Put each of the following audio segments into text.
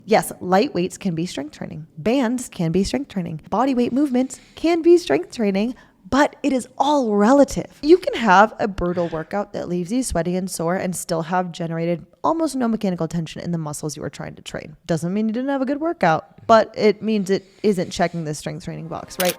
Yes, light weights can be strength training. Bands can be strength training. Body weight movements can be strength training, but it is all relative. You can have a brutal workout that leaves you sweaty and sore and still have generated almost no mechanical tension in the muscles you are trying to train. Doesn't mean you didn't have a good workout, but it means it isn't checking the strength training box, right?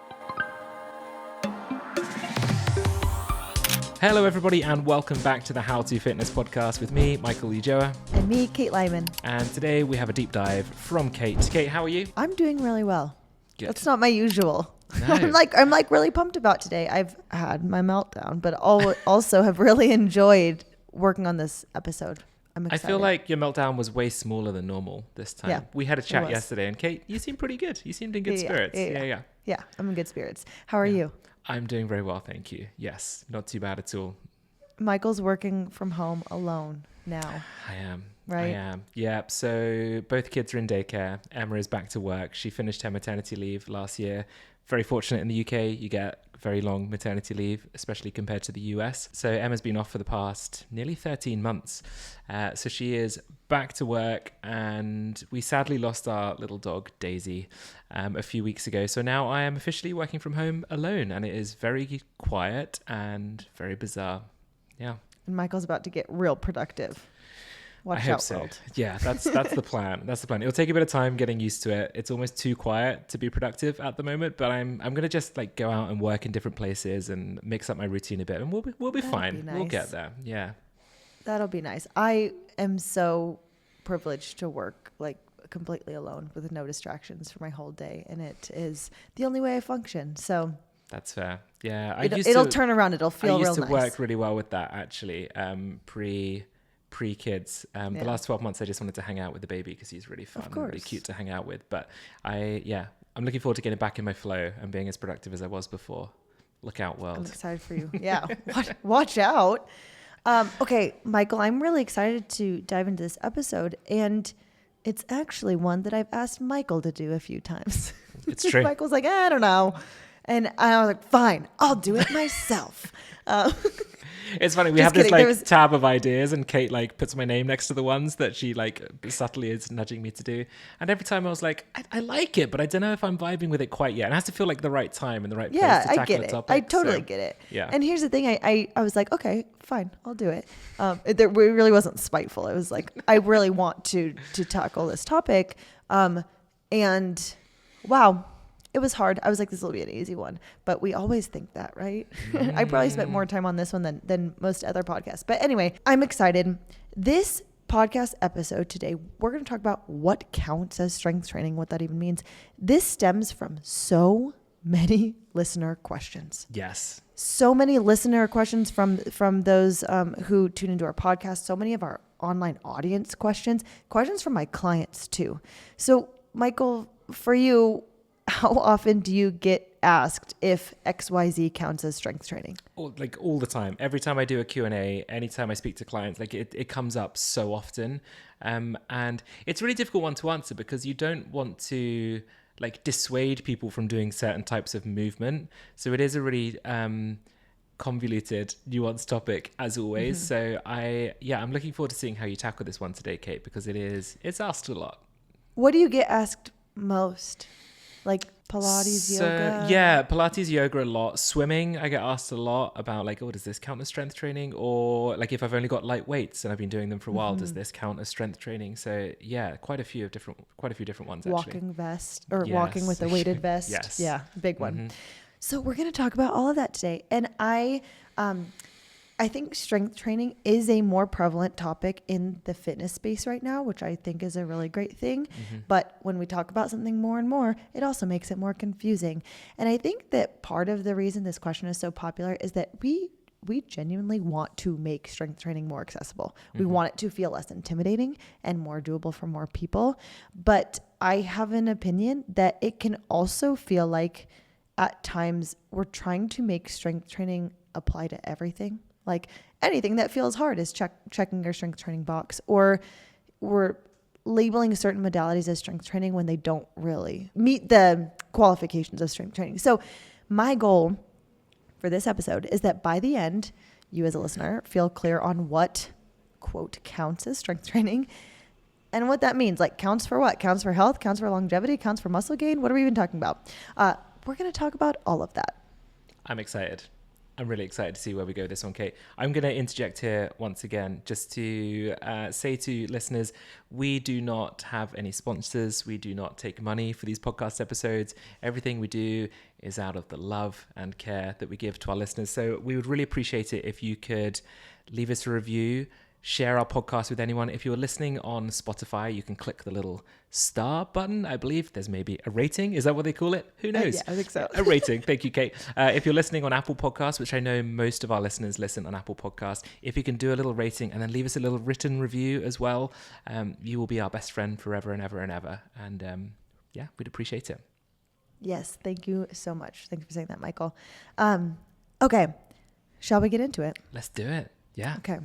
Hello everybody and welcome back to the How To Fitness podcast with me, Michael Ujoa. And me, Kate Lyman. And today we have a deep dive from Kate. Kate, how are you? I'm doing really well. Good. That's not my usual. No. I'm like really pumped about today. I've had my meltdown, but also have really enjoyed working on this episode. I'm excited. I feel like your meltdown was way smaller than normal this time. Yeah, we had a chat yesterday and Kate, you seem pretty good. You seemed in good spirits. Yeah, I'm in good spirits. How are you? I'm doing very well, thank you. Yes, not too bad at all. Michael's working from home alone now. I am. Right? I am. Yeah. So both kids are in daycare. Emma is back to work. She finished her maternity leave last year. Very fortunate in the UK, you get very long maternity leave, especially compared to the US. So Emma's been off for the past nearly 13 months. So she is back to work, and we sadly lost our little dog, Daisy, a few weeks ago. So now I am officially working from home alone, and it is very quiet and very bizarre. Yeah. And Michael's about to get real productive. Watch I hope out, so. world. Yeah, that's the plan. That's the plan. It'll take a bit of time getting used to it. It's almost too quiet to be productive at the moment, but I'm gonna just like go out and work in different places and mix up my routine a bit, and we'll be fine. Be nice. We'll get there. Yeah. That'll be nice. I am so privileged to work like completely alone with no distractions for my whole day, and it is the only way I function. So That's fair. Yeah, it'll turn around. It'll feel real nice. I used to work really well with that actually. Pre kids. The last 12 months I just wanted to hang out with the baby because he's really fun and really cute to hang out with. But I'm looking forward to getting back in my flow and being as productive as I was before. Look out, world. I'm excited for you. Yeah. Watch out. Okay, Michael, I'm really excited to dive into this episode, and it's actually one that I've asked Michael to do a few times. It's true. Michael's like, I don't know. And I was like, fine, I'll do it myself. It's funny. We have this tab of ideas, and Kate like puts my name next to the ones that she like subtly is nudging me to do. And every time I was like, I like it, but I don't know if I'm vibing with it quite yet. And it has to feel like the right time and the right place to tackle the topic. I totally get it. Yeah. And here's the thing. I was like, okay, fine, I'll do it. It really wasn't spiteful. It was like, I really want to tackle this topic. And wow. It was hard. I was like, this will be an easy one. But we always think that, right? I probably spent more time on this one than most other podcasts. But anyway, I'm excited. This podcast episode today, we're going to talk about what counts as strength training, what that even means. This stems from so many listener questions. Yes. So many listener questions from those who tune into our podcast. So many of our online audience questions from my clients too. So Michael, for you, how often do you get asked if XYZ counts as strength training? All the time. Every time I do a Q&A, anytime I speak to clients, like it comes up so often. And it's a really difficult one to answer because you don't want to like dissuade people from doing certain types of movement. So it is a really convoluted, nuanced topic as always. Mm-hmm. So I'm looking forward to seeing how you tackle this one today, Kate, because it's asked a lot. What do you get asked most? Like Pilates, yoga? Yeah, Pilates, yoga a lot. Swimming, I get asked a lot about like, does this count as strength training? Or like if I've only got light weights and I've been doing them for a while, does this count as strength training? So yeah, quite a few different ones actually. Walking vest or walking with a weighted vest. Yes. Yeah, big one. Mm-hmm. So we're going to talk about all of that today. And I think strength training is a more prevalent topic in the fitness space right now, which I think is a really great thing. Mm-hmm. But when we talk about something more and more, it also makes it more confusing. And I think that part of the reason this question is so popular is that we genuinely want to make strength training more accessible. Mm-hmm. We want it to feel less intimidating and more doable for more people. But I have an opinion that it can also feel like at times we're trying to make strength training apply to everything. Like anything that feels hard is checking your strength training box, or we're labeling certain modalities as strength training when they don't really meet the qualifications of strength training. So my goal for this episode is that by the end, you as a listener feel clear on what, quote, counts as strength training, and what that means. Like, counts for what? Counts for health, counts for longevity, counts for muscle gain. What are we even talking about? We're going to talk about all of that. I'm excited. I'm really excited to see where we go with this one, Kate. I'm going to interject here once again just to say to listeners, we do not have any sponsors. We do not take money for these podcast episodes. Everything we do is out of the love and care that we give to our listeners. So we would really appreciate it if you could leave us a review, share our podcast with anyone. If you're listening on Spotify, you can click the little star button. I believe there's maybe a rating. Is that what they call it? Who knows? Yeah, I think so. A rating. Thank you, Kate. If you're listening on Apple Podcasts, which I know most of our listeners listen on Apple Podcasts, if you can do a little rating and then leave us a little written review as well, you will be our best friend forever and ever and ever. And yeah, we'd appreciate it. Yes. Thank you so much. Thank you for saying that, Michael. Okay. Shall we get into it? Let's do it. Yeah. Okay.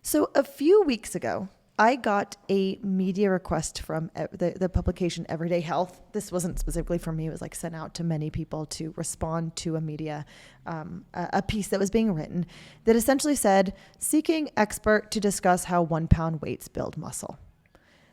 So a few weeks ago, I got a media request from the publication Everyday Health. This wasn't specifically for me. It was like sent out to many people to respond to a media, a piece that was being written that essentially said, seeking expert to discuss how 1 pound weights build muscle.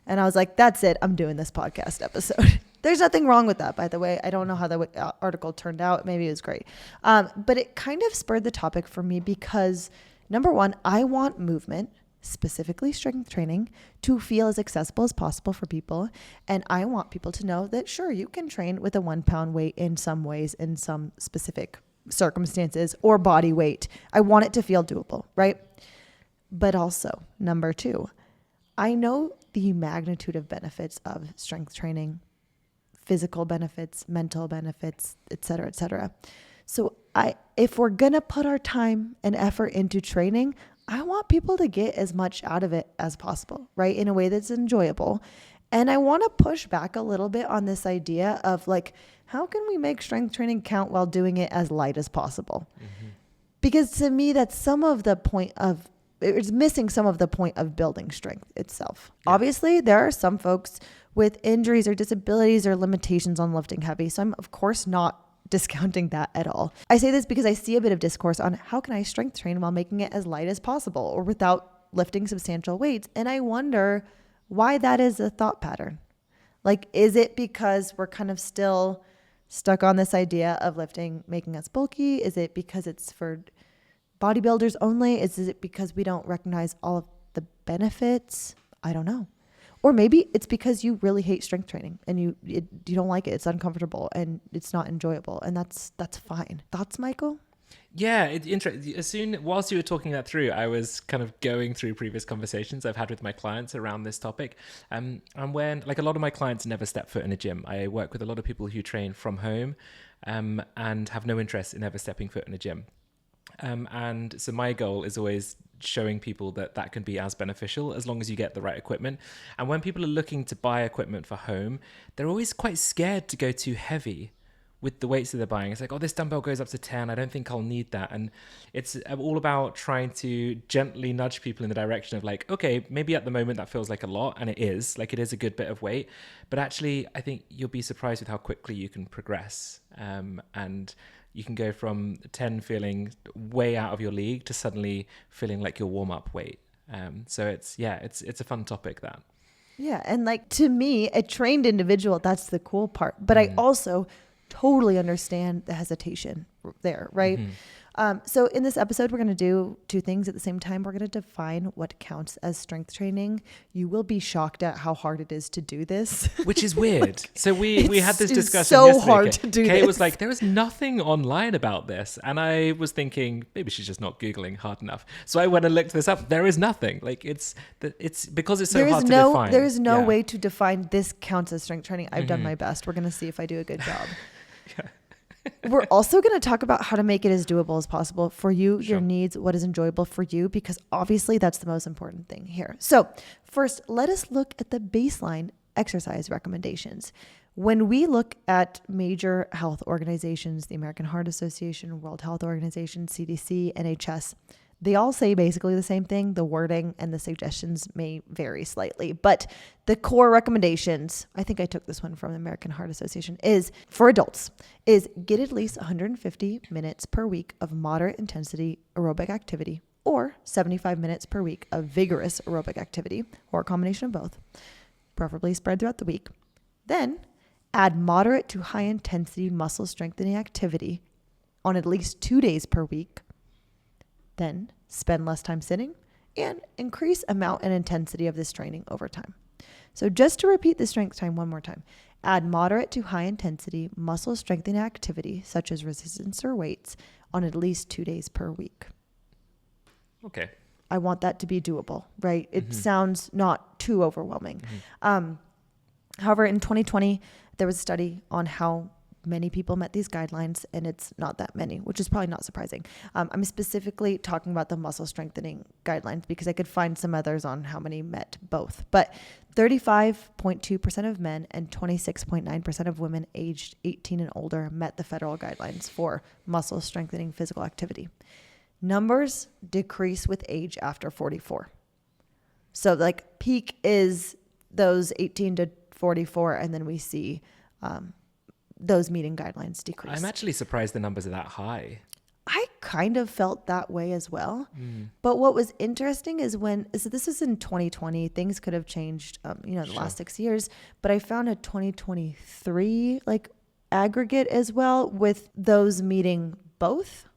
And I was like, that's it. I'm doing this podcast episode. There's nothing wrong with that, by the way. I don't know how the article turned out. Maybe it was great. But it kind of spurred the topic for me because, number one, I want movement, specifically strength training, to feel as accessible as possible for people. And I want people to know that, sure, you can train with a 1 pound weight in some ways, in some specific circumstances, or body weight. I want it to feel doable, right? But also, number two, I know the magnitude of benefits of strength training, physical benefits, mental benefits, et cetera, et cetera. So if we're going to put our time and effort into training, I want people to get as much out of it as possible, right? In a way that's enjoyable. And I want to push back a little bit on this idea of like, how can we make strength training count while doing it as light as possible? Mm-hmm. Because to me, that's it's missing some of the point of building strength itself. Yeah. Obviously, there are some folks with injuries or disabilities or limitations on lifting heavy. So I'm, of course, not discounting that at all. I say this because I see a bit of discourse on how can I strength train while making it as light as possible or without lifting substantial weights. And I wonder why that is a thought pattern. Like, is it because we're kind of still stuck on this idea of lifting, making us bulky? Is it because it's for bodybuilders only? Is it because we don't recognize all of the benefits? I don't know. Or maybe it's because you really hate strength training and you don't like it. It's uncomfortable and it's not enjoyable, and that's fine. Thoughts, Michael? Yeah, it's interesting. Whilst you were talking that through, I was kind of going through previous conversations I've had with my clients around this topic. And when, like, a lot of my clients never step foot in a gym. I work with a lot of people who train from home and have no interest in ever stepping foot in a gym. And so my goal is always showing people that can be as beneficial as long as you get the right equipment. And when people are looking to buy equipment for home, they're always quite scared to go too heavy with the weights that they're buying. It's like, oh, this dumbbell goes up to 10. I don't think I'll need that. And it's all about trying to gently nudge people in the direction of like, okay, maybe at the moment that feels like a lot, and it is a good bit of weight. But actually, I think you'll be surprised with how quickly you can progress. And you can go from 10 feeling way out of your league to suddenly feeling like your warm-up weight. So it's a fun topic, that. Yeah. And like, to me, a trained individual, that's the cool part. But I also totally understand the hesitation there, right? Mm-hmm. So in this episode, we're going to do two things at the same time. We're going to define what counts as strength training. You will be shocked at how hard it is to do this. Which is weird. So we had this discussion It's so yesterday. hard to do Kate this. was like, there is nothing online about this. And I was thinking, maybe she's just not Googling hard enough. So I went and looked this up. There is nothing. Like, it's because it's so hard to define. There is no way to define this counts as strength training. I've done my best. We're going to see if I do a good job. Yeah. We're also going to talk about how to make it as doable as possible for you, Sure. your needs, what is enjoyable for you, because obviously that's the most important thing here. So first, let us look at the baseline exercise recommendations. When we look at major health organizations, the American Heart Association, World Health Organization, CDC, NHS, they all say basically the same thing. The wording and the suggestions may vary slightly, but the core recommendations, I think I took this one from the American Heart Association, is for adults, is get at least 150 minutes per week of moderate intensity aerobic activity or 75 minutes per week of vigorous aerobic activity, or a combination of both. preferably spread throughout the week. Then add moderate to high intensity muscle strengthening activity on at least 2 days per week. Then spend less time sitting and increase amount and intensity of this training over time. So just to repeat the strength time one more time, add moderate to high intensity muscle strengthening activity such as resistance or weights on at least 2 days per week. Okay. I want that to be doable, right? It sounds not too overwhelming. However, in 2020, there was a study on how many people met these guidelines, and it's not that many, which is probably not surprising. I'm specifically talking about the muscle strengthening guidelines because I could find some others on how many met both. But 35.2% of men and 26.9% of women aged 18 and older met the federal guidelines for muscle strengthening physical activity. Numbers decrease with age after 44. So like peak is those 18 to 44, and then we see those meeting guidelines decrease. I'm actually surprised the numbers are that high. I kind of felt that way as well. But what was interesting is so this is in 2020, things could have changed, the last 6 years, but I found a 2023 like aggregate as well with those meeting both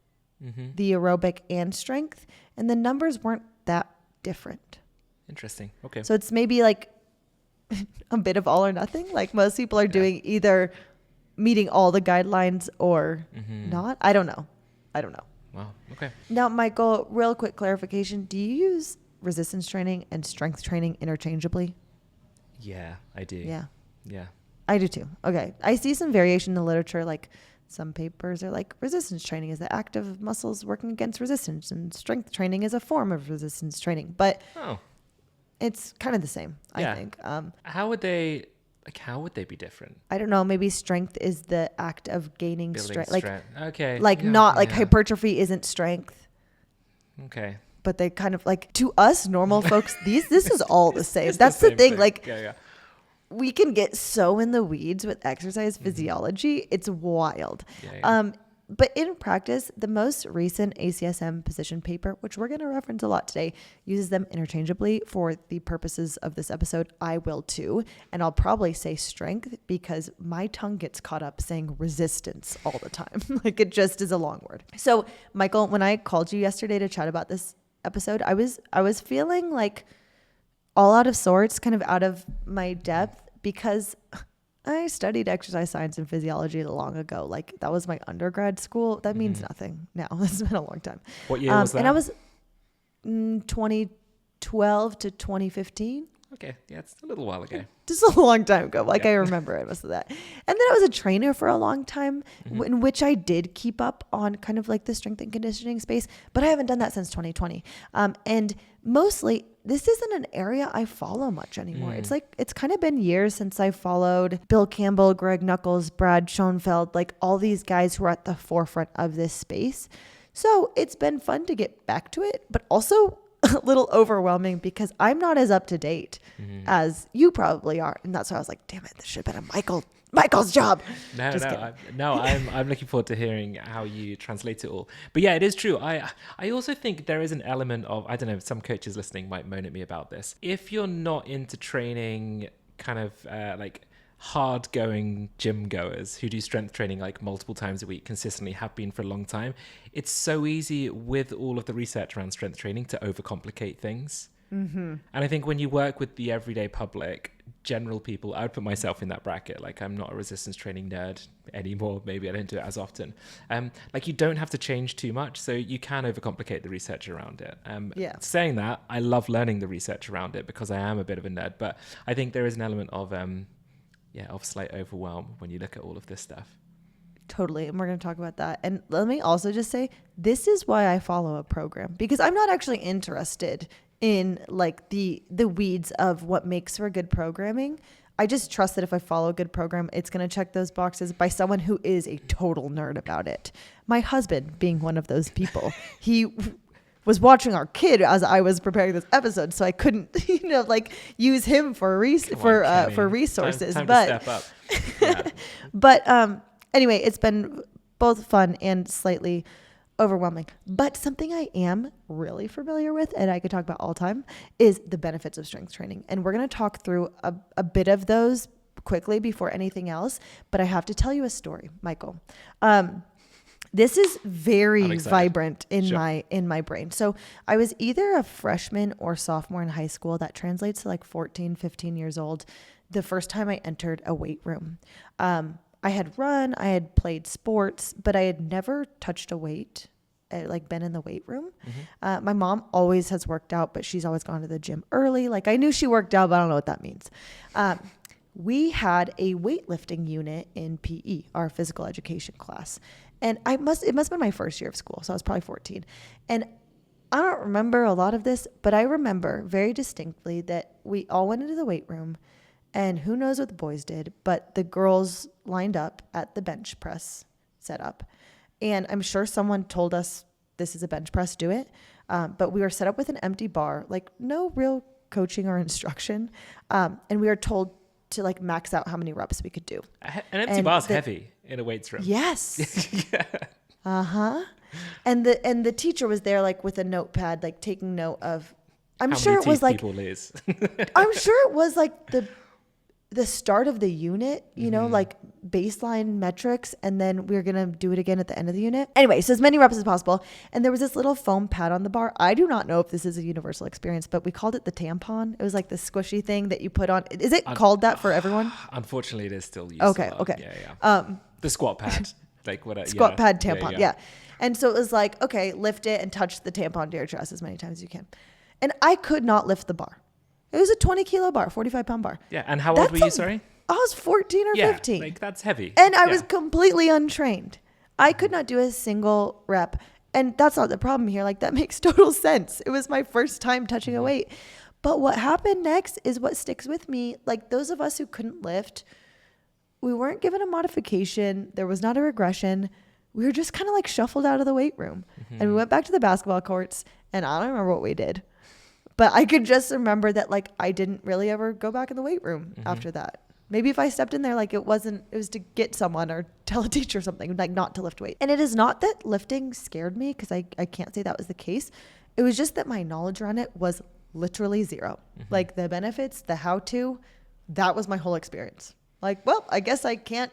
the aerobic and strength, and the numbers weren't that different. Interesting. Okay. So it's maybe like a bit of all or nothing. Like most people are doing either meeting all the guidelines or not. I don't know. Wow. Okay. Now, Michael, real quick clarification. Do you use resistance training and strength training interchangeably? Yeah, I do. Yeah. Yeah. I do too. Okay. I see some variation in the literature. Like some papers are like resistance training is the act of muscles working against resistance, and strength training is a form of resistance training. But it's kind of the same, I think. How would they be different? I don't know. Maybe strength is the act of gaining strength. Like, okay. Like not like hypertrophy isn't strength. Okay. But they kind of like, to us normal folks, this is all the same. That's the thing. Like we can get so in the weeds with exercise physiology. It's wild. But in practice, the most recent ACSM position paper, which we're going to reference a lot today, uses them interchangeably for the purposes of this episode. I will too. And I'll probably say strength because my tongue gets caught up saying resistance all the time. Like it just is a long word. So Michael, when I called you yesterday to chat about this episode, I was feeling like all out of sorts, kind of out of my depth, because I studied exercise science and physiology long ago. Like that was my undergrad school. That means nothing now. It's been a long time. What year was that? And I was 2012 to 2015. Okay. Yeah, it's a little while ago. Just a long time ago. Like I remember it, most of that. And then I was a trainer for a long time in which I did keep up on kind of like the strength and conditioning space, but I haven't done that since 2020. And mostly this isn't an area I follow much anymore. It's kind of been years since I followed Bill Campbell, Greg Nuckols, Brad Schoenfeld, like all these guys who are at the forefront of this space. So it's been fun to get back to it, but also a little overwhelming because I'm not as up to date as you probably are. And that's why I was like, damn it, this should have been Michael's job. I'm looking forward to hearing how you translate it all. But yeah, it is true. I also think there is an element of, I don't know, some coaches listening might moan at me about this. If you're not into training kind of like hard going gym goers who do strength training like multiple times a week consistently, have been for a long time, it's so easy with all of the research around strength training to overcomplicate things. And I think when you work with the everyday public, general people, I would put myself in that bracket. Like I'm not a resistance training nerd anymore. Maybe I don't do it as often. Like you don't have to change too much, so you can overcomplicate the research around it. Saying that, I love learning the research around it because I am a bit of a nerd, but I think there is an element of slight overwhelm when you look at all of this stuff. Totally. And we're going to talk about that. And let me also just say, this is why I follow a program, because I'm not actually interested in like the weeds of what makes for good programming. I just trust that if I follow a good program, it's going to check those boxes by someone who is a total nerd about it. My husband being one of those people. He was watching our kid as I was preparing this episode, so I couldn't, use him for resources. Time to step up. Yeah. But anyway, it's been both fun and slightly overwhelming. But something I am really familiar with, and I could talk about all the time, is the benefits of strength training. And we're going to talk through a bit of those quickly before anything else. But I have to tell you a story, Michael. This is very vibrant in my brain. So I was either a freshman or sophomore in high school. That translates to like 14, 15 years old. The first time I entered a weight room. I had run, I had played sports, but I had never touched a weight, like been in the weight room. Mm-hmm. My mom always has worked out, but she's always gone to the gym early. Like I knew she worked out, but I don't know what that means. We had a weightlifting unit in PE, our physical education class. And it must have been my first year of school. So I was probably 14. And I don't remember a lot of this, but I remember very distinctly that we all went into the weight room. And who knows what the boys did, but the girls lined up at the bench press setup. And I'm sure someone told us, this is a bench press, do it. But we were set up with an empty bar, like no real coaching or instruction. And we were told to like max out how many reps we could do. An empty bar is heavy in a weights room. Yes. Yeah. Uh-huh. And the teacher was there like with a notepad, like taking note of, I'm How sure many it was teeth like, people lose. I'm sure it was like the start of the unit, you know, like baseline metrics, and then we're going to do it again at the end of the unit. Anyway, so as many reps as possible. And there was this little foam pad on the bar. I do not know if this is a universal experience, but we called it the tampon. It was like the squishy thing that you put on. Is it called that for everyone? Unfortunately, it is still used. Okay. Yeah. The squat pad. Like what? Squat pad tampon. Yeah. And so it was like, okay, lift it and touch the tampon to your chest as many times as you can. And I could not lift the bar. It was a 20 kilo bar, 45 pound bar. Yeah. And how old were you, sorry? I was 14 or 15. Like that's heavy. And I was completely untrained. I could not do a single rep. And that's not the problem here. Like that makes total sense. It was my first time touching a weight. But what happened next is what sticks with me. Like those of us who couldn't lift, we weren't given a modification. There was not a regression. We were just kind of like shuffled out of the weight room. And we went back to the basketball courts, and I don't remember what we did. But I could just remember that like I didn't really ever go back in the weight room after that. Maybe if I stepped in there, like it was to get someone or tell a teacher something, like not to lift weight. And it is not that lifting scared me, because I can't say that was the case. It was just that my knowledge around it was literally zero. Like the benefits, the how-to, that was my whole experience. Like, well, I guess I can't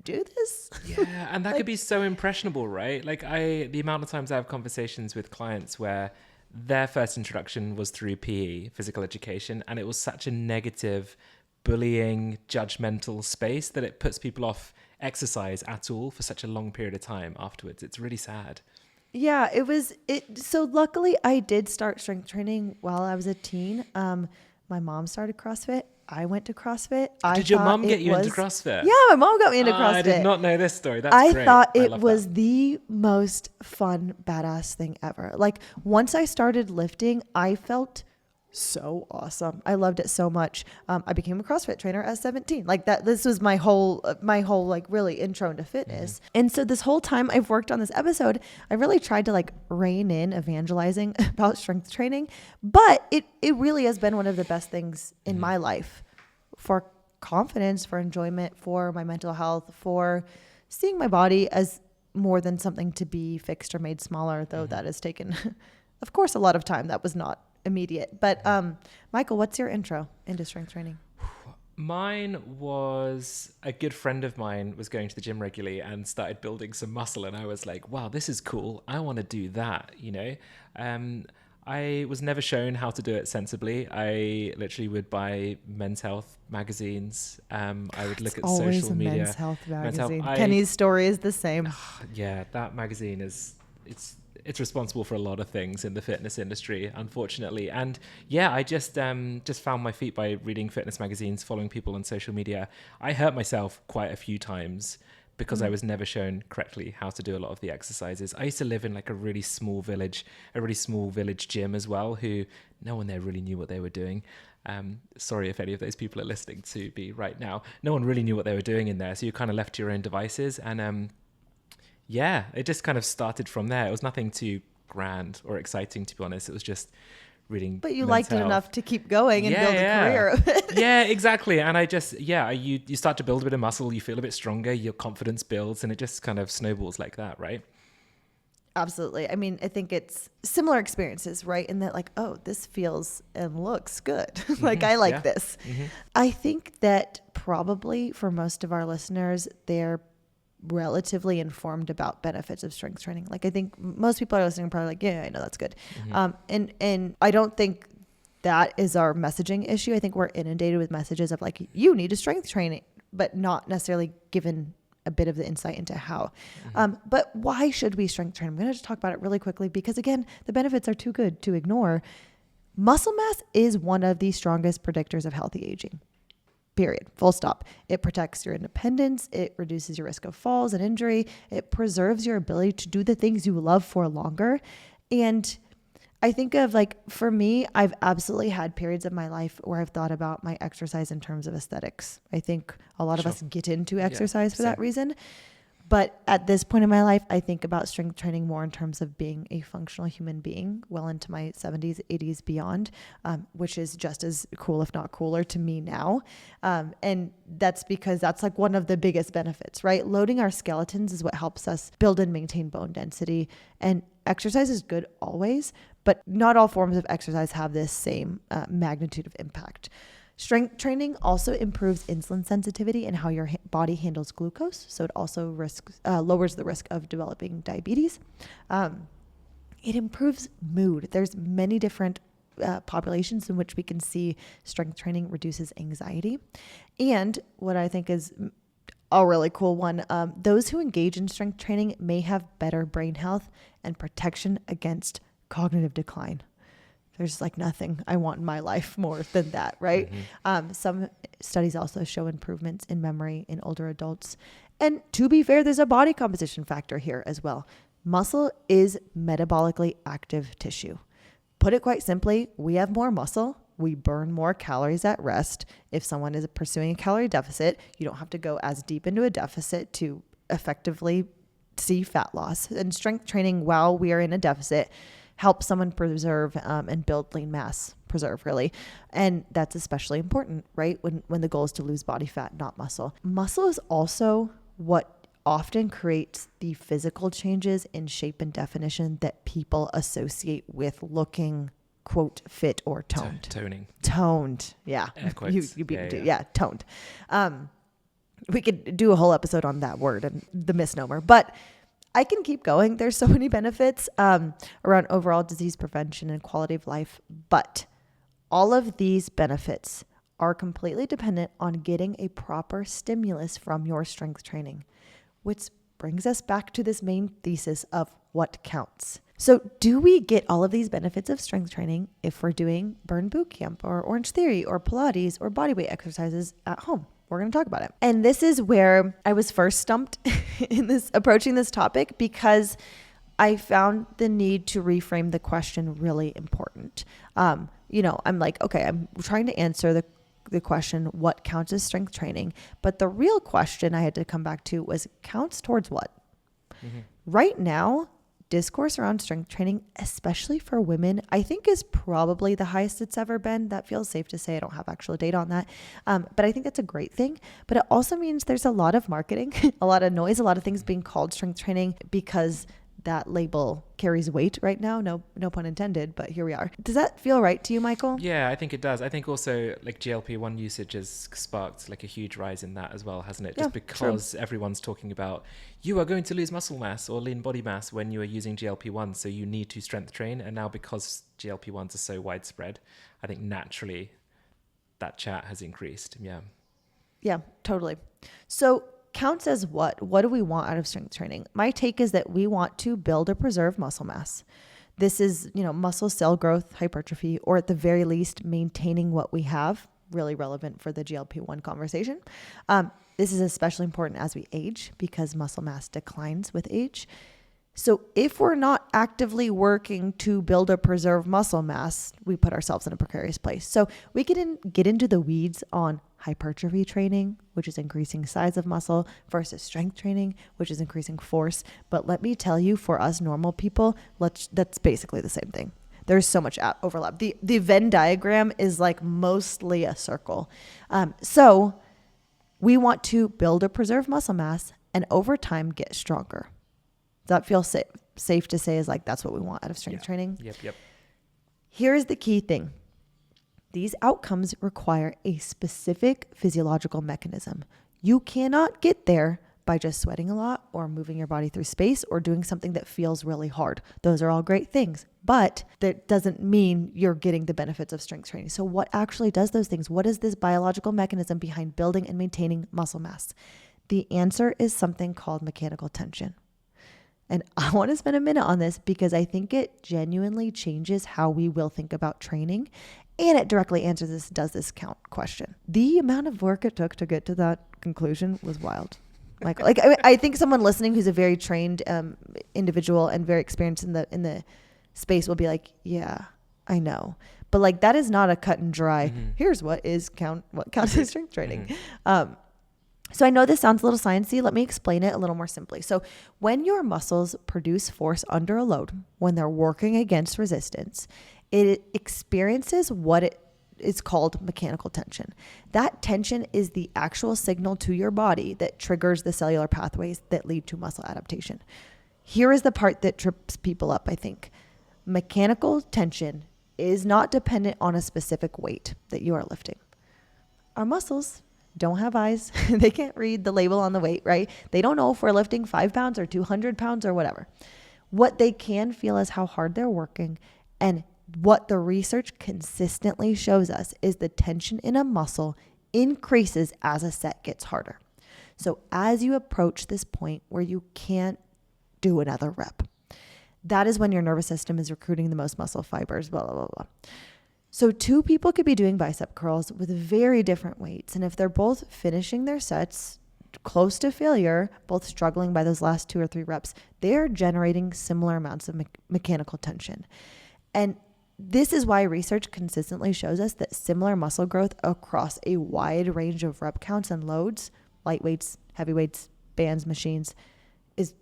do this. Yeah, and that could be so impressionable, right? Like the amount of times I have conversations with clients where their first introduction was through PE, physical education, and it was such a negative, bullying, judgmental space that it puts people off exercise at all for such a long period of time afterwards. It's really sad. Yeah, so luckily I did start strength training while I was a teen. My mom started CrossFit. I went to CrossFit. Did your mom get you into CrossFit? Yeah, my mom got me into CrossFit. I did not know this story. That's great. I thought it was the most fun, badass thing ever. Like once I started lifting, I felt so awesome. I loved it so much. I became a CrossFit trainer at 17. Like that, this was my whole like really intro into fitness. And so this whole time I've worked on this episode, I really tried to like rein in evangelizing about strength training, but it really has been one of the best things in my life for confidence, for enjoyment, for my mental health, for seeing my body as more than something to be fixed or made smaller, though that has taken, of course, a lot of time. That was not immediate. But Michael, what's your intro into strength training? Mine was a good friend of mine was going to the gym regularly and started building some muscle, and I was like, wow, this is cool. I want to do that, you know? I was never shown how to do it sensibly. I literally would buy Men's Health magazines. I would look at social media. Men's Health magazine. Kenny's story is the same. Yeah, that magazine it's responsible for a lot of things in the fitness industry, unfortunately. And yeah, I just found my feet by reading fitness magazines, following people on social media. I hurt myself quite a few times because I was never shown correctly how to do a lot of the exercises. I used to live in like a really small village gym as well, who no one there really knew what they were doing. Sorry if any of those people are listening to me right now. No one really knew what they were doing in there. So you're kind of left to your own devices. And yeah, it just kind of started from there. It was nothing too grand or exciting, to be honest. It was just reading. But you liked it enough to keep going and build a career of it. Yeah, exactly. And you start to build a bit of muscle, you feel a bit stronger, your confidence builds, and it just kind of snowballs like that, right? Absolutely. I mean, I think it's similar experiences, right? In that like, oh, this feels and looks good. Like I like this. I think that probably for most of our listeners, they're relatively informed about benefits of strength training. Like I think most people are listening probably like, yeah, I know that's good. And I don't think that is our messaging issue. I think we're inundated with messages of like, you need a strength training, but not necessarily given a bit of the insight into how. But why should we strength train? I'm going to just talk about it really quickly because again, the benefits are too good to ignore. Muscle mass is one of the strongest predictors of healthy aging. Period. Full stop. It protects your independence. It reduces your risk of falls and injury. It preserves your ability to do the things you love for longer. And I think of like, for me, I've absolutely had periods of my life where I've thought about my exercise in terms of aesthetics. I think a lot of us get into exercise for that reason. But at this point in my life, I think about strength training more in terms of being a functional human being well into my 70s, 80s, beyond, which is just as cool, if not cooler to me now. And that's because that's like one of the biggest benefits, right? Loading our skeletons is what helps us build and maintain bone density. And exercise is good always, but not all forms of exercise have this same magnitude of impact. Strength training also improves insulin sensitivity and how your body handles glucose. So it also lowers the risk of developing diabetes. It improves mood. There's many different populations in which we can see strength training reduces anxiety. And what I think is a really cool one, those who engage in strength training may have better brain health and protection against cognitive decline. There's like nothing I want in my life more than that, right? Some studies also show improvements in memory in older adults. And to be fair, there's a body composition factor here as well. Muscle is metabolically active tissue. Put it quite simply, we have more muscle. We burn more calories at rest. If someone is pursuing a calorie deficit, you don't have to go as deep into a deficit to effectively see fat loss. And strength training while we are in a deficit help someone preserve and build lean mass, preserve really. And that's especially important, right? When the goal is to lose body fat, not muscle. Muscle is also what often creates the physical changes in shape and definition that people associate with looking, quote, fit or toned. Toned. Yeah. Air quotes. You beat me to, yeah, toned. We could do a whole episode on that word and the misnomer, but I can keep going. There's so many benefits around overall disease prevention and quality of life, but all of these benefits are completely dependent on getting a proper stimulus from your strength training, which brings us back to this main thesis of what counts. So do we get all of these benefits of strength training if we're doing Burn Boot Camp or Orange Theory or Pilates or bodyweight exercises at home? We're going to talk about it. And this is where I was first stumped in approaching this topic because I found the need to reframe the question really important. I'm like, okay, I'm trying to answer the question, what counts as strength training? But the real question I had to come back to was counts towards what? Right now, discourse around strength training, especially for women, I think is probably the highest it's ever been. That feels safe to say. I don't have actual data on that. But I think that's a great thing. But it also means there's a lot of marketing, a lot of noise, a lot of things being called strength training because that label carries weight right now. No pun intended, but here we are. Does that feel right to you, Michael? Yeah, I think it does. I think also like GLP-1 usage has sparked like a huge rise in that as well, hasn't it? Just because everyone's talking about you are going to lose muscle mass or lean body mass when you are using GLP-1, so you need to strength train. And now because GLP-1s are so widespread, I think naturally that chat has increased. Yeah, totally. So counts as what? What do we want out of strength training? My take is that we want to build or preserve muscle mass. This is, muscle cell growth, hypertrophy, or at the very least, maintaining what we have, really relevant for the GLP-1 conversation. This is especially important as we age because muscle mass declines with age. So if we're not actively working to build or preserve muscle mass, we put ourselves in a precarious place. So we can get into the weeds on hypertrophy training, which is increasing size of muscle, versus strength training, which is increasing force. But let me tell you, for us normal people, that's basically the same thing. There's so much overlap. The Venn diagram is like mostly a circle. So we want to build or preserve muscle mass and over time get stronger. Does that feel safe? safe to say is like, that's what we want out of strength training. Yep. Here's the key thing. These outcomes require a specific physiological mechanism. You cannot get there by just sweating a lot or moving your body through space or doing something that feels really hard. Those are all great things, but that doesn't mean you're getting the benefits of strength training. So what actually does those things? What is this biological mechanism behind building and maintaining muscle mass? The answer is something called mechanical tension. And I want to spend a minute on this because I think it genuinely changes how we will think about training. And it directly answers this, does this count question. The amount of work it took to get to that conclusion was wild. I think someone listening who's a very trained individual and very experienced in the space will be like, yeah, I know. But like, that is not a cut and dry. Here's what counts as strength training. So I know this sounds a little sciencey. Let me explain it a little more simply. So when your muscles produce force under a load, when they're working against resistance, it experiences what is called mechanical tension. That tension is the actual signal to your body that triggers the cellular pathways that lead to muscle adaptation. Here is the part that trips people up, I think. Mechanical tension is not dependent on a specific weight that you are lifting. Our muscles don't have eyes. They can't read the label on the weight, right? They don't know if we're lifting 5 pounds or 200 pounds or whatever. What they can feel is how hard they're working. And what the research consistently shows us is the tension in a muscle increases as a set gets harder. So as you approach this point where you can't do another rep, that is when your nervous system is recruiting the most muscle fibers, blah, blah, blah, blah. So 2 people could be doing bicep curls with very different weights. And if they're both finishing their sets close to failure, both struggling by those last 2 or 3 reps, they're generating similar amounts of mechanical tension. And this is why research consistently shows us that similar muscle growth across a wide range of rep counts and loads, light weights, heavy weights, bands, machines, is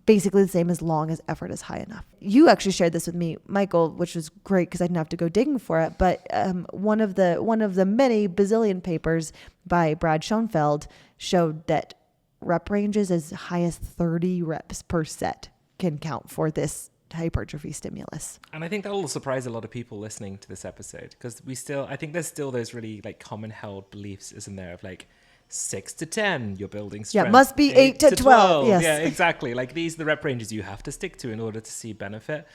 basically the same as long as effort is high enough. You actually shared this with me, Michael, which was great because I didn't have to go digging for it. But one of the many bazillion papers by Brad Schoenfeld showed that rep ranges as high as 30 reps per set can count for this hypertrophy stimulus. And I think that will surprise a lot of people listening to this episode because I think there's still those really like common held beliefs, isn't there, of like 6 to 10, you're building strength. Yeah, must be 8 to 12. Yes. Yeah, exactly. Like these are the rep ranges you have to stick to in order to see benefit.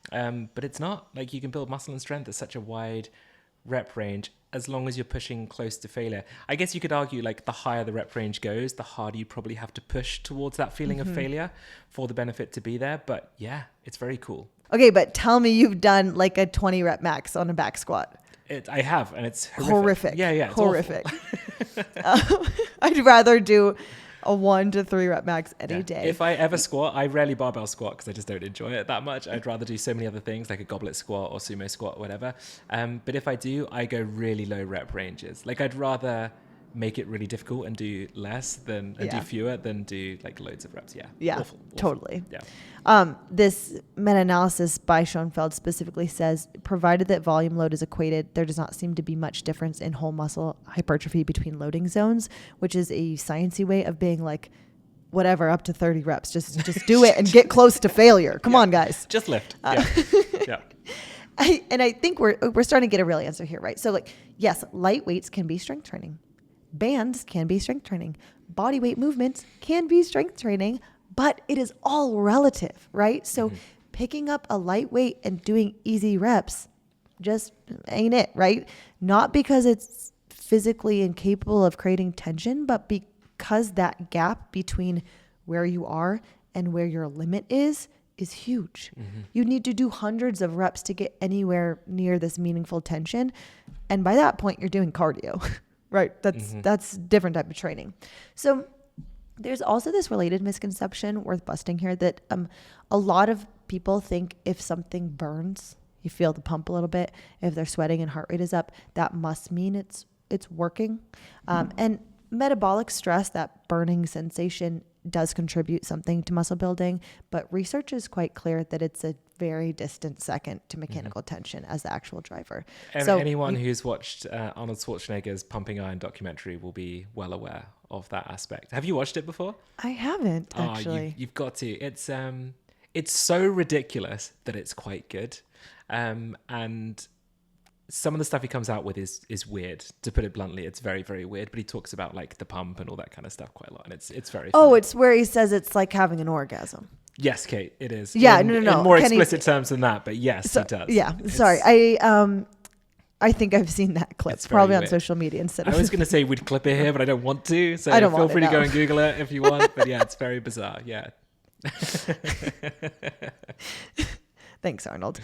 But it's not like you can build muscle and strength at such a wide rep range as long as you're pushing close to failure. I guess you could argue like the higher the rep range goes, the harder you probably have to push towards that feeling of failure for the benefit to be there. But yeah, it's very cool. Okay, but tell me you've done like a 20 rep max on a back squat. I have, and it's horrific. Yeah, it's horrific. I'd rather do a 1 to 3 rep max any day. If I ever squat, I rarely barbell squat because I just don't enjoy it that much. I'd rather do so many other things like a goblet squat or sumo squat or whatever. But if I do, I go really low rep ranges. Like I'd rather make it really difficult and do less than do fewer than do like loads of reps. Yeah, awful. Totally. Yeah. This meta-analysis by Schoenfeld specifically says, provided that volume load is equated, there does not seem to be much difference in whole muscle hypertrophy between loading zones, which is a sciencey way of being like, whatever, up to 30 reps, just do it and get close to failure. Come on, guys. Just lift. Yeah. I think we're starting to get a real answer here, right? So like, yes, light weights can be strength training. Bands can be strength training. Body weight movements can be strength training, but it is all relative, right? So picking up a light weight and doing easy reps just ain't it, right? Not because it's physically incapable of creating tension, but because that gap between where you are and where your limit is huge. You need to do hundreds of reps to get anywhere near this meaningful tension. And by that point, you're doing cardio. Right. That's different type of training. So there's also this related misconception worth busting here that a lot of people think if something burns, you feel the pump a little bit, if they're sweating and heart rate is up, that must mean it's working. And metabolic stress, that burning sensation, does contribute something to muscle building, but research is quite clear that it's a very distant second to mechanical tension as the actual driver. So anyone who's watched Arnold Schwarzenegger's Pumping Iron documentary will be well aware of that aspect. Have you watched it before? I haven't actually. You've got to. it's so ridiculous that it's quite good. And some of the stuff he comes out with is weird, to put it bluntly. It's very, very weird, but he talks about like the pump and all that kind of stuff quite a lot, and it's very funny. Oh, it's where he says it's like having an orgasm. Yes, Kate, it is. Yeah, in no. more Kenny, explicit terms than that, but yes, he does. Yeah, sorry. I think I've seen that clip, probably on social media instead of... I was going to say we'd clip it here, but I don't want to, so feel free to go and Google it if you want. But yeah, it's very bizarre, yeah. Thanks, Arnold.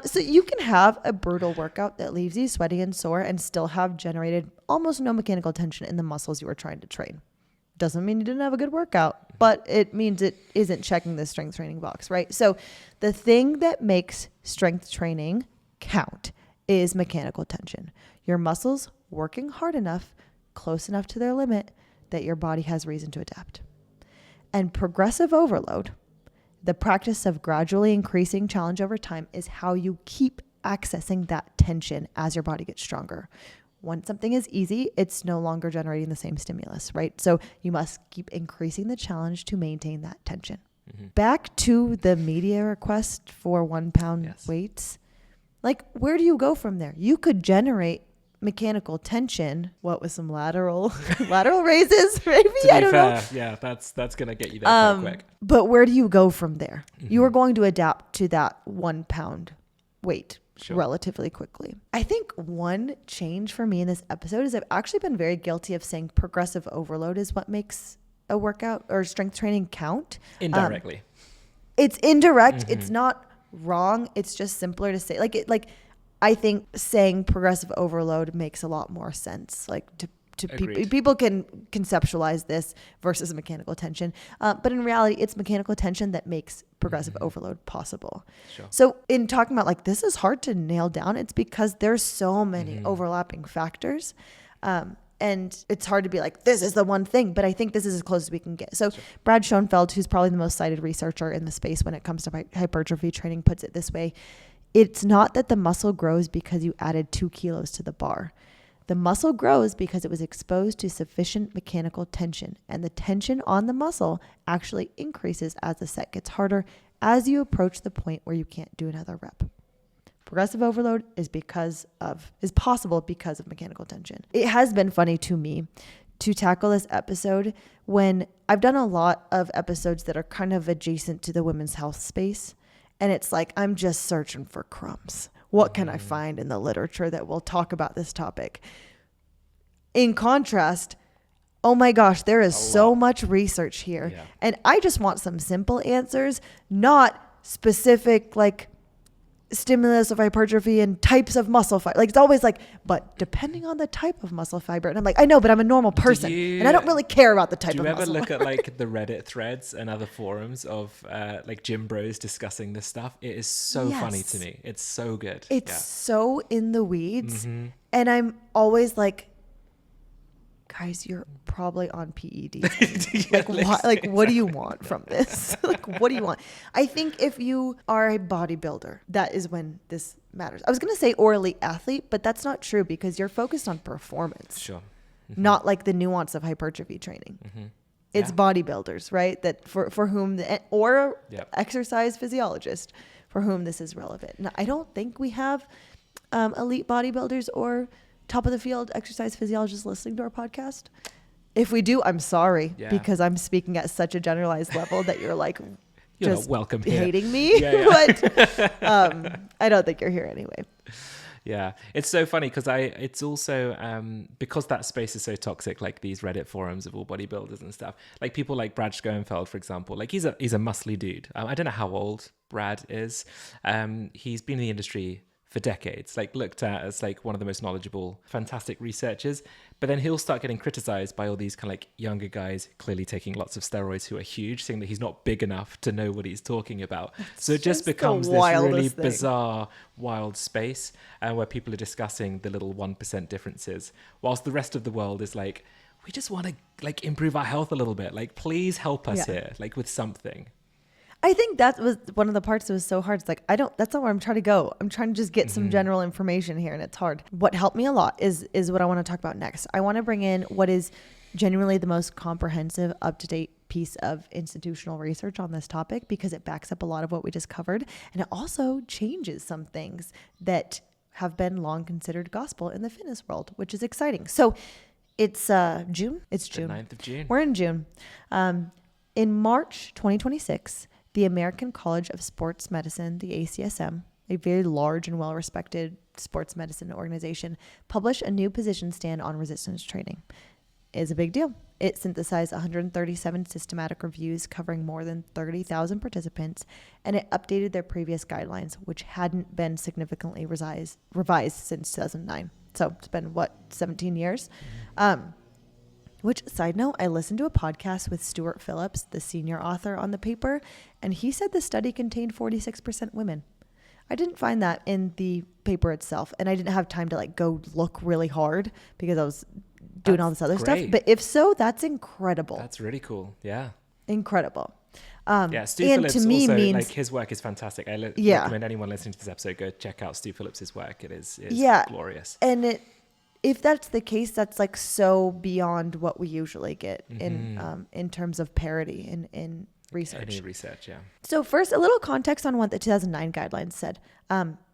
So you can have a brutal workout that leaves you sweaty and sore and still have generated almost no mechanical tension in the muscles you were trying to train. Doesn't mean you didn't have a good workout, but it means it isn't checking the strength training box, right? So the thing that makes strength training count is mechanical tension. Your muscles working hard enough, close enough to their limit that your body has reason to adapt. And progressive overload, the practice of gradually increasing challenge over time, is how you keep accessing that tension as your body gets stronger. Once something is easy, it's no longer generating the same stimulus, right? So you must keep increasing the challenge to maintain that tension. Mm-hmm. Back to the media request for 1 pound weights. Like, where do you go from there? You could generate mechanical tension. What with some lateral raises, maybe? I don't know. Yeah, that's going to get you there quite quick. But where do you go from there? Mm-hmm. You are going to adapt to that 1 pound weight relatively quickly. I think one change for me in this episode is I've actually been very guilty of saying progressive overload is what makes a workout or strength training count. Indirectly. It's indirect. Mm-hmm. It's not wrong. It's just simpler to say. I think saying progressive overload makes a lot more sense. Like to people can conceptualize this versus mechanical tension. But in reality, it's mechanical tension that makes progressive overload possible. Sure. So in talking about this is hard to nail down, it's because there's so many overlapping factors. And it's hard to be like, this is the one thing, but I think this is as close as we can get. So Brad Schoenfeld, who's probably the most cited researcher in the space when it comes to hypertrophy training, puts it this way. It's not that the muscle grows because you added 2 kilos to the bar. The muscle grows because it was exposed to sufficient mechanical tension, and the tension on the muscle actually increases as the set gets harder as you approach the point where you can't do another rep. Progressive overload is possible because of mechanical tension. It has been funny to me to tackle this episode when I've done a lot of episodes that are kind of adjacent to the women's health space. And it's like, I'm just searching for crumbs. What can I find in the literature that will talk about this topic? In contrast, oh my gosh, there is so much research here. Yeah. And I just want some simple answers, not specific stimulus of hypertrophy and types of muscle fiber. It's always but depending on the type of muscle fiber. And I'm like, I know, but I'm a normal person and I don't really care about the type of muscle. Do you ever look at the Reddit threads and other forums of gym bros discussing this stuff? It is so funny to me. It's so good. It's so in the weeds. Mm-hmm. And I'm always like, guys, you're probably on PEDs. What do you want from this? What do you want? I think if you are a bodybuilder, that is when this matters. I was going to say or elite athlete, but that's not true because you're focused on performance. Sure. Mm-hmm. Not the nuance of hypertrophy training. Mm-hmm. It's bodybuilders, right? That for whom, or exercise physiologist for whom this is relevant. Now, I don't think we have elite bodybuilders or top of the field exercise physiologists listening to our podcast. If we do, I'm sorry because I'm speaking at such a generalized level that you're you're just not welcome here. Hating me. But I don't think you're here anyway. Yeah, it's so funny because it's also because that space is so toxic, these Reddit forums of all bodybuilders and stuff. People like Brad Schoenfeld, for example, he's a muscly dude. I don't know how old Brad is. He's been in the industry for decades, looked at as one of the most knowledgeable, fantastic researchers. But then he'll start getting criticized by all these kind of younger guys clearly taking lots of steroids who are huge, saying that he's not big enough to know what he's talking about. So it just becomes this really bizarre, wild space where people are discussing the little 1% differences, whilst the rest of the world is we just want to improve our health a little bit. Please help us here, with something. I think that was one of the parts that was so hard. It's that's not where I'm trying to go. I'm trying to just get some general information here and it's hard. What helped me a lot is what I want to talk about next. I want to bring in what is genuinely the most comprehensive, up-to-date piece of institutional research on this topic because it backs up a lot of what we just covered. And it also changes some things that have been long considered gospel in the fitness world, which is exciting. So it's June. It's June. The 9th of June. We're in June. In March 2026, the American College of Sports Medicine, the ACSM, a very large and well-respected sports medicine organization, published a new position stand on resistance training. It's a big deal. It synthesized 137 systematic reviews covering more than 30,000 participants, and it updated their previous guidelines, which hadn't been significantly revised since 2009. So it's been, 17 years? Which, side note, I listened to a podcast with Stuart Phillips, the senior author on the paper, and he said the study contained 46% women. I didn't find that in the paper itself, and I didn't have time to go look really hard because I was doing all this other stuff. But if so, that's incredible. That's really cool. Yeah. Incredible. Stu and Phillips to me also, means, his work is fantastic. I recommend anyone listening to this episode go check out Stu Phillips' work. It is glorious. And if that's the case, that's so beyond what we usually get in terms of parity in research. Any research, yeah. So first, a little context on what the 2009 guidelines said,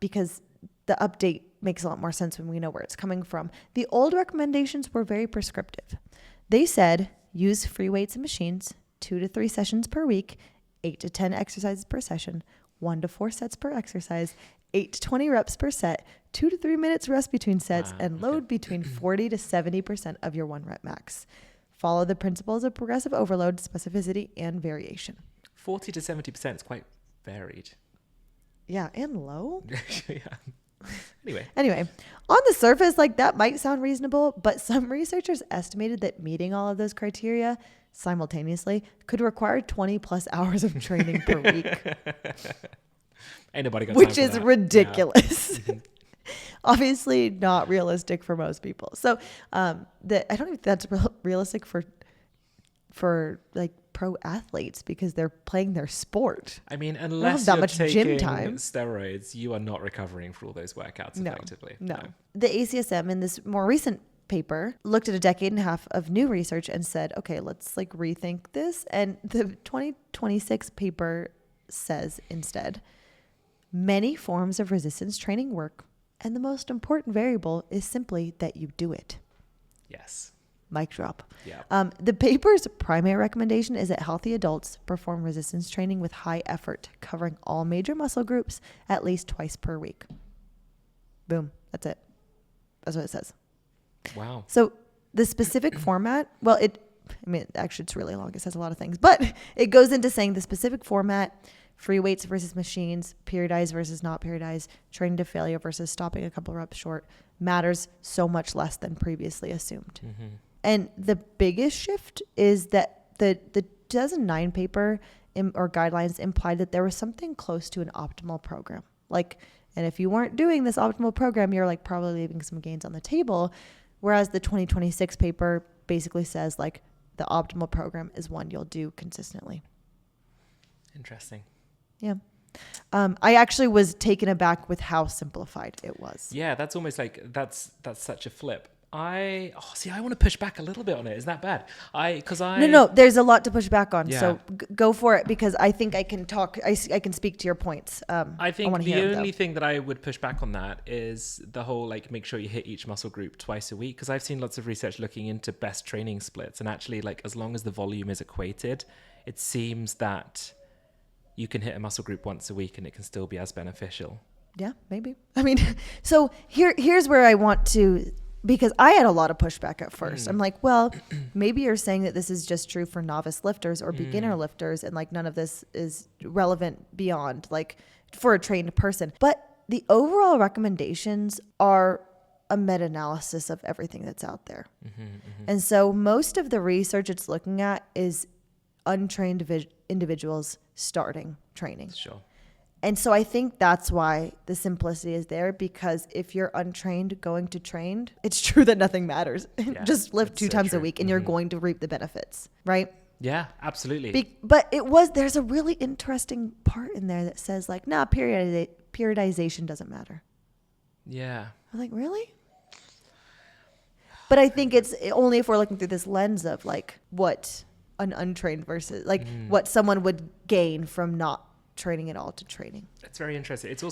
because the update makes a lot more sense when we know where it's coming from. The old recommendations were very prescriptive. They said use free weights and machines, 2 to 3 sessions per week, 8 to 10 exercises per session, 1 to 4 sets per exercise, 8 to 20 reps per set, 2 to 3 minutes rest between sets, and load between 40 to 70% of your 1 rep max. Follow the principles of progressive overload, specificity, and variation. 40 to 70% is quite varied. Yeah, and low. Yeah. Anyway, on the surface, that might sound reasonable, but some researchers estimated that meeting all of those criteria simultaneously could require 20 plus hours of training per week. Ain't nobody got time which for is that. ridiculous. Yeah. Obviously not realistic for most people. So I don't think that's realistic for pro athletes because they're playing their sport. I mean, unless that you're much taking gym time. steroids, you are not recovering for all those workouts effectively. No. The ACSM in this more recent paper looked at a decade and a half of new research and said, okay, let's rethink this. And the 2026 paper says instead, many forms of resistance training work, and the most important variable is simply that you do it. Yes. Mic drop. Yeah. The paper's primary recommendation is that healthy adults perform resistance training with high effort, covering all major muscle groups at least twice per week. Boom. That's it. That's what it says. Wow. So the specific format, actually it's really long. It says a lot of things, but it goes into saying the specific format, free weights versus machines, periodized versus not periodized, training to failure versus stopping a couple reps short, matters so much less than previously assumed. Mm-hmm. And the biggest shift is that the 2009 paper or guidelines implied that there was something close to an optimal program. And if you weren't doing this optimal program, you're probably leaving some gains on the table. Whereas the 2026 paper basically says the optimal program is one you'll do consistently. Interesting. Yeah. I actually was taken aback with how simplified it was. Yeah, that's almost that's such a flip. I want to push back a little bit on it. Is that bad? No, there's a lot to push back on. Yeah. So go for it because I think I can talk. I can speak to your points. I think the only thing that I would push back on that is the whole make sure you hit each muscle group twice a week, because I've seen lots of research looking into best training splits, and actually as long as the volume is equated, it seems that you can hit a muscle group once a week and it can still be as beneficial. Yeah, maybe. I mean, so here's where I want to, because I had a lot of pushback at first. I'm well, maybe you're saying that this is just true for novice lifters or beginner lifters, and none of this is relevant beyond for a trained person. But the overall recommendations are a meta-analysis of everything that's out there. And so most of the research it's looking at is untrained individuals starting training. Sure. And so I think that's why the simplicity is there, because if you're untrained going to trained, it's true that nothing matters. Yeah, just lift 2 times a week and you're going to reap the benefits, right? Yeah, absolutely. But there's a really interesting part in there that says periodization doesn't matter. Yeah. I'm really? But I think it's only if we're looking through this lens of like what an untrained versus like what someone would gain from not training at all to training. It's very interesting. It's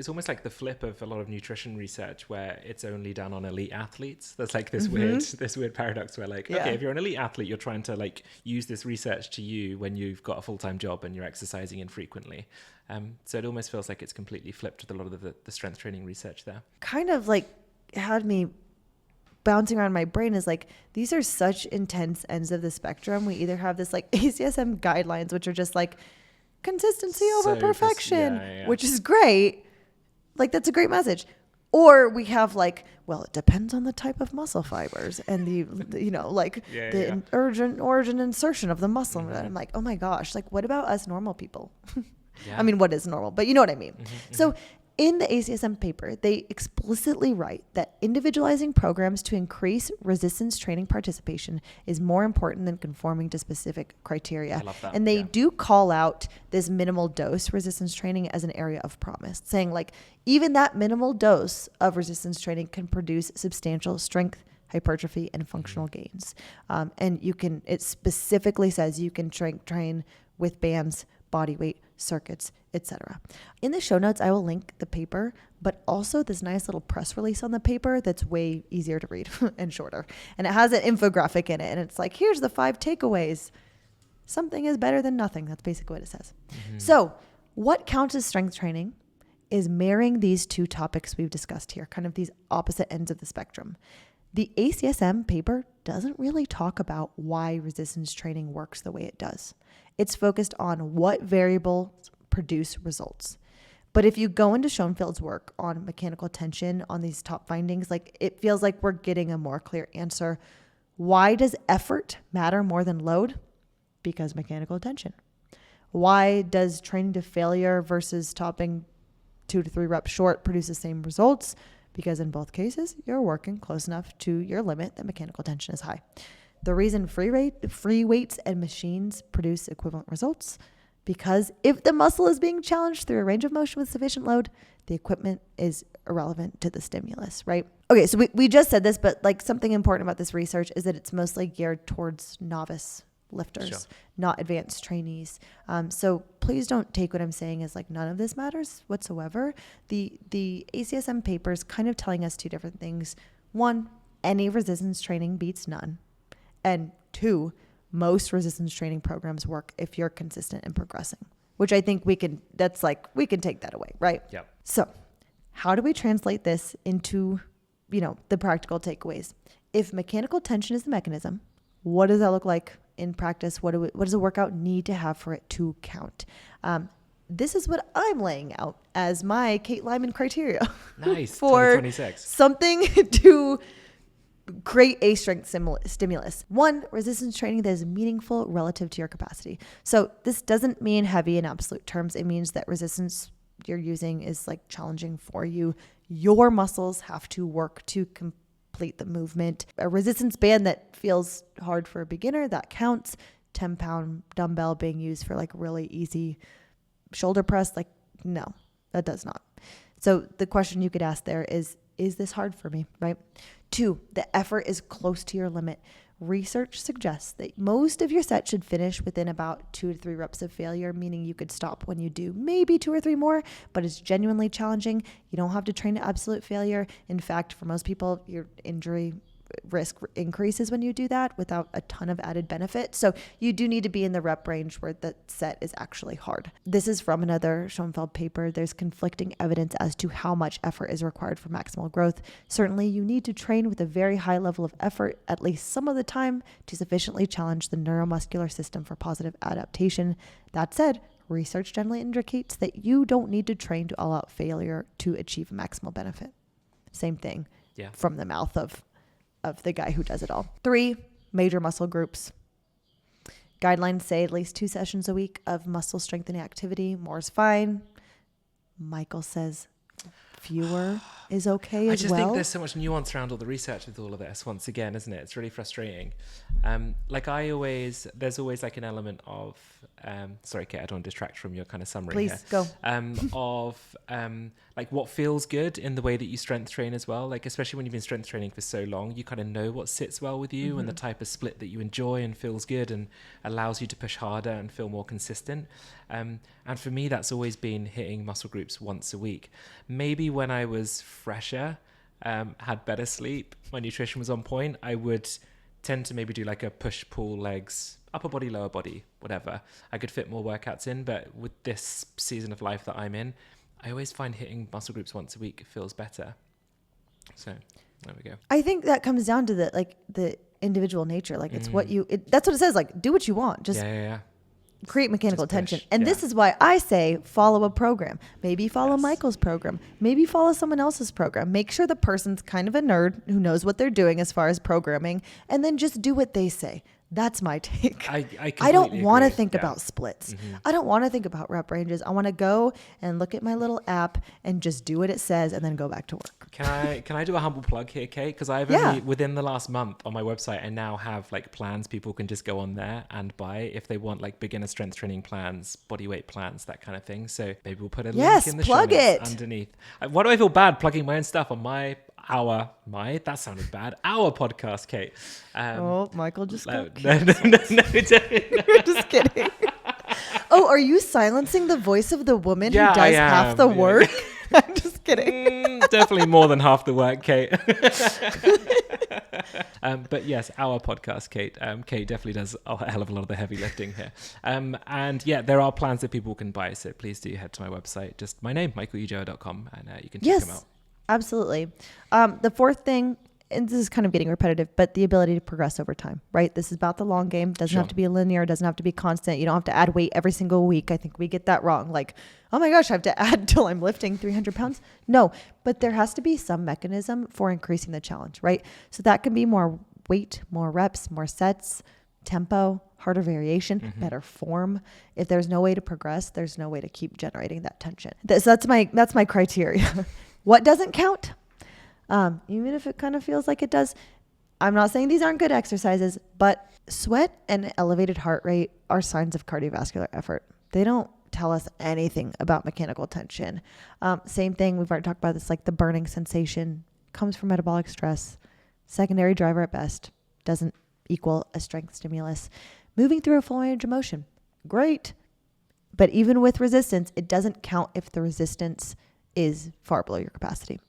almost like the flip of a lot of nutrition research where it's only done on elite athletes. There's like this weird paradox where like, okay, if you're an elite athlete, you're trying to like use this research to you when you've got a full-time job and you're exercising infrequently. So it almost feels like it's completely flipped with a lot of the strength training research there. Kind of like had me bouncing around my brain is like, these are such intense ends of the spectrum. We either have this like ACSM guidelines, which are just like consistency over perfection, which is great. Like that's a great message. Or we have like, well, it depends on the type of muscle fibers and the origin insertion of the muscle. And I'm like, oh my gosh, like what about us normal people? I mean, what is normal? But you know what I mean. So in the ACSM paper, they explicitly write that individualizing programs to increase resistance training participation is more important than conforming to specific criteria. I love that. And they do call out this minimal dose resistance training as an area of promise, saying like even that minimal dose of resistance training can produce substantial strength, hypertrophy, and functional gains. And it specifically says you can train with bands, body weight, circuits, etc. In the show notes, I will link the paper, but also this nice little press release on the paper that's way easier to read and shorter. And it has an infographic in it. And it's like, here's the 5 takeaways. Something is better than nothing. That's basically what it says. So what counts as strength training is marrying these two topics we've discussed here, kind of these opposite ends of the spectrum. The ACSM paper doesn't really talk about why resistance training works the way it does. It's focused on what variables produce results. But if you go into Schoenfeld's work on mechanical tension, on these top findings, like it feels like we're getting a more clear answer. Why does effort matter more than load? Because mechanical tension. Why does training to failure versus stopping 2 to 3 reps short produce the same results? Because in both cases, you're working close enough to your limit that mechanical tension is high. The reason free weights and machines produce equivalent results, because if the muscle is being challenged through a range of motion with sufficient load, the equipment is irrelevant to the stimulus, right? Okay, so we just said this, but like something important about this research is that it's mostly geared towards novice lifters, not advanced trainees. So please don't take what I'm saying as like none of this matters whatsoever. The ACSM paper is kind of telling us 2 different things. 1, any resistance training beats none. And 2, most resistance training programs work if you're consistent and progressing, which I think we can take that away, right? Yep. So how do we translate this into, the practical takeaways? If mechanical tension is the mechanism, what does that look like in practice? What does a workout need to have for it to count? This is what I'm laying out as my Kate Lyman criteria. Nice. For 2026. something to create a strength stimulus. 1, resistance training that is meaningful relative to your capacity. So this doesn't mean heavy in absolute terms. It means that resistance you're using is like challenging for you. Your muscles have to work to complete the movement. A resistance band that feels hard for a beginner, that counts. 10-pound dumbbell being used for like really easy shoulder press, like no, that does not. So the question you could ask there is this hard for me, right? 2, the effort is close to your limit. Research suggests that most of your sets should finish within about 2 to 3 reps of failure, meaning you could stop when you do maybe 2 or 3 more, but it's genuinely challenging. You don't have to train to absolute failure. In fact, for most people, your injury risk increases when you do that without a ton of added benefit. So you do need to be in the rep range where the set is actually hard. This is from another Schoenfeld paper. There's conflicting evidence as to how much effort is required for maximal growth. Certainly you need to train with a very high level of effort at least some of the time to sufficiently challenge the neuromuscular system for positive adaptation. That said, research generally indicates that you don't need to train to all-out failure to achieve maximal benefit. Same thing from the mouth of the guy who does it all. 3, major muscle groups. Guidelines say at least 2 sessions a week of muscle strengthening activity. More is fine. Michael says fewer is okay I as just well. think there's so much nuance around all the research with all of this, once again, isn't it? It's really frustrating. There's always like an element of, sorry, Kate, I don't want to distract from your kind of summary Please here. go. Like what feels good in the way that you strength train as well. Like, especially when you've been strength training for so long, you kind of know what sits well with you and the type of split that you enjoy and feels good and allows you to push harder and feel more consistent. And for me, that's always been hitting muscle groups once a week. Maybe when I was fresher, had better sleep, my nutrition was on point, I would tend to maybe do like a push pull legs, upper body, lower body, whatever. I could fit more workouts in, but with this season of life that I'm in, I always find hitting muscle groups once a week feels better. So there we go. I think that comes down to the individual nature. Like it's what that's what it says. Like do what you want. Just create mechanical Just push. tension. And this is why I say follow a program. Maybe follow Michael's program. Maybe follow someone else's program. Make sure the person's kind of a nerd who knows what they're doing as far as programming, and then just do what they say. That's my take. I don't want to think about splits. I don't want to think about rep ranges. I want to go and look at my little app and just do what it says and then go back to work. Can I do a humble plug here, Kate? Because I've only, within the last month on my website, I now have like plans people can just go on there and buy if they want like beginner strength training plans, body weight plans, that kind of thing. So maybe we'll put a link in the show notes underneath. Why do I feel bad plugging my own stuff on that sounded bad. Our podcast, Kate. Michael just no, just kidding. Oh, are you silencing the voice of the woman who does half the work? I'm just kidding. Definitely more than half the work, Kate. But yes, our podcast, Kate. Kate definitely does a hell of a lot of the heavy lifting here. And yeah, there are plans that people can buy. So please do head to my website. Just my name, michaelujoa.com, and you can check them out. Absolutely. The fourth thing, and this is kind of getting repetitive, but the ability to progress over time, right? This is about the long game. Doesn't have to be linear. Doesn't have to be constant. You don't have to add weight every single week. I think we get that wrong. Like, oh my gosh, I have to add till I'm lifting 300 pounds. No, but there has to be some mechanism for increasing the challenge, right? So that can be more weight, more reps, more sets, tempo, harder variation, better form. If there's no way to progress, there's no way to keep generating that tension. So that's my criteria. What doesn't count? Even if it kind of feels like it does. I'm not saying these aren't good exercises, but sweat and elevated heart rate are signs of cardiovascular effort. They don't tell us anything about mechanical tension. Same thing, we've already talked about this, like the burning sensation comes from metabolic stress. Secondary driver at best, doesn't equal a strength stimulus. Moving through a full range of motion, great. But even with resistance, it doesn't count if the resistance is far below your capacity.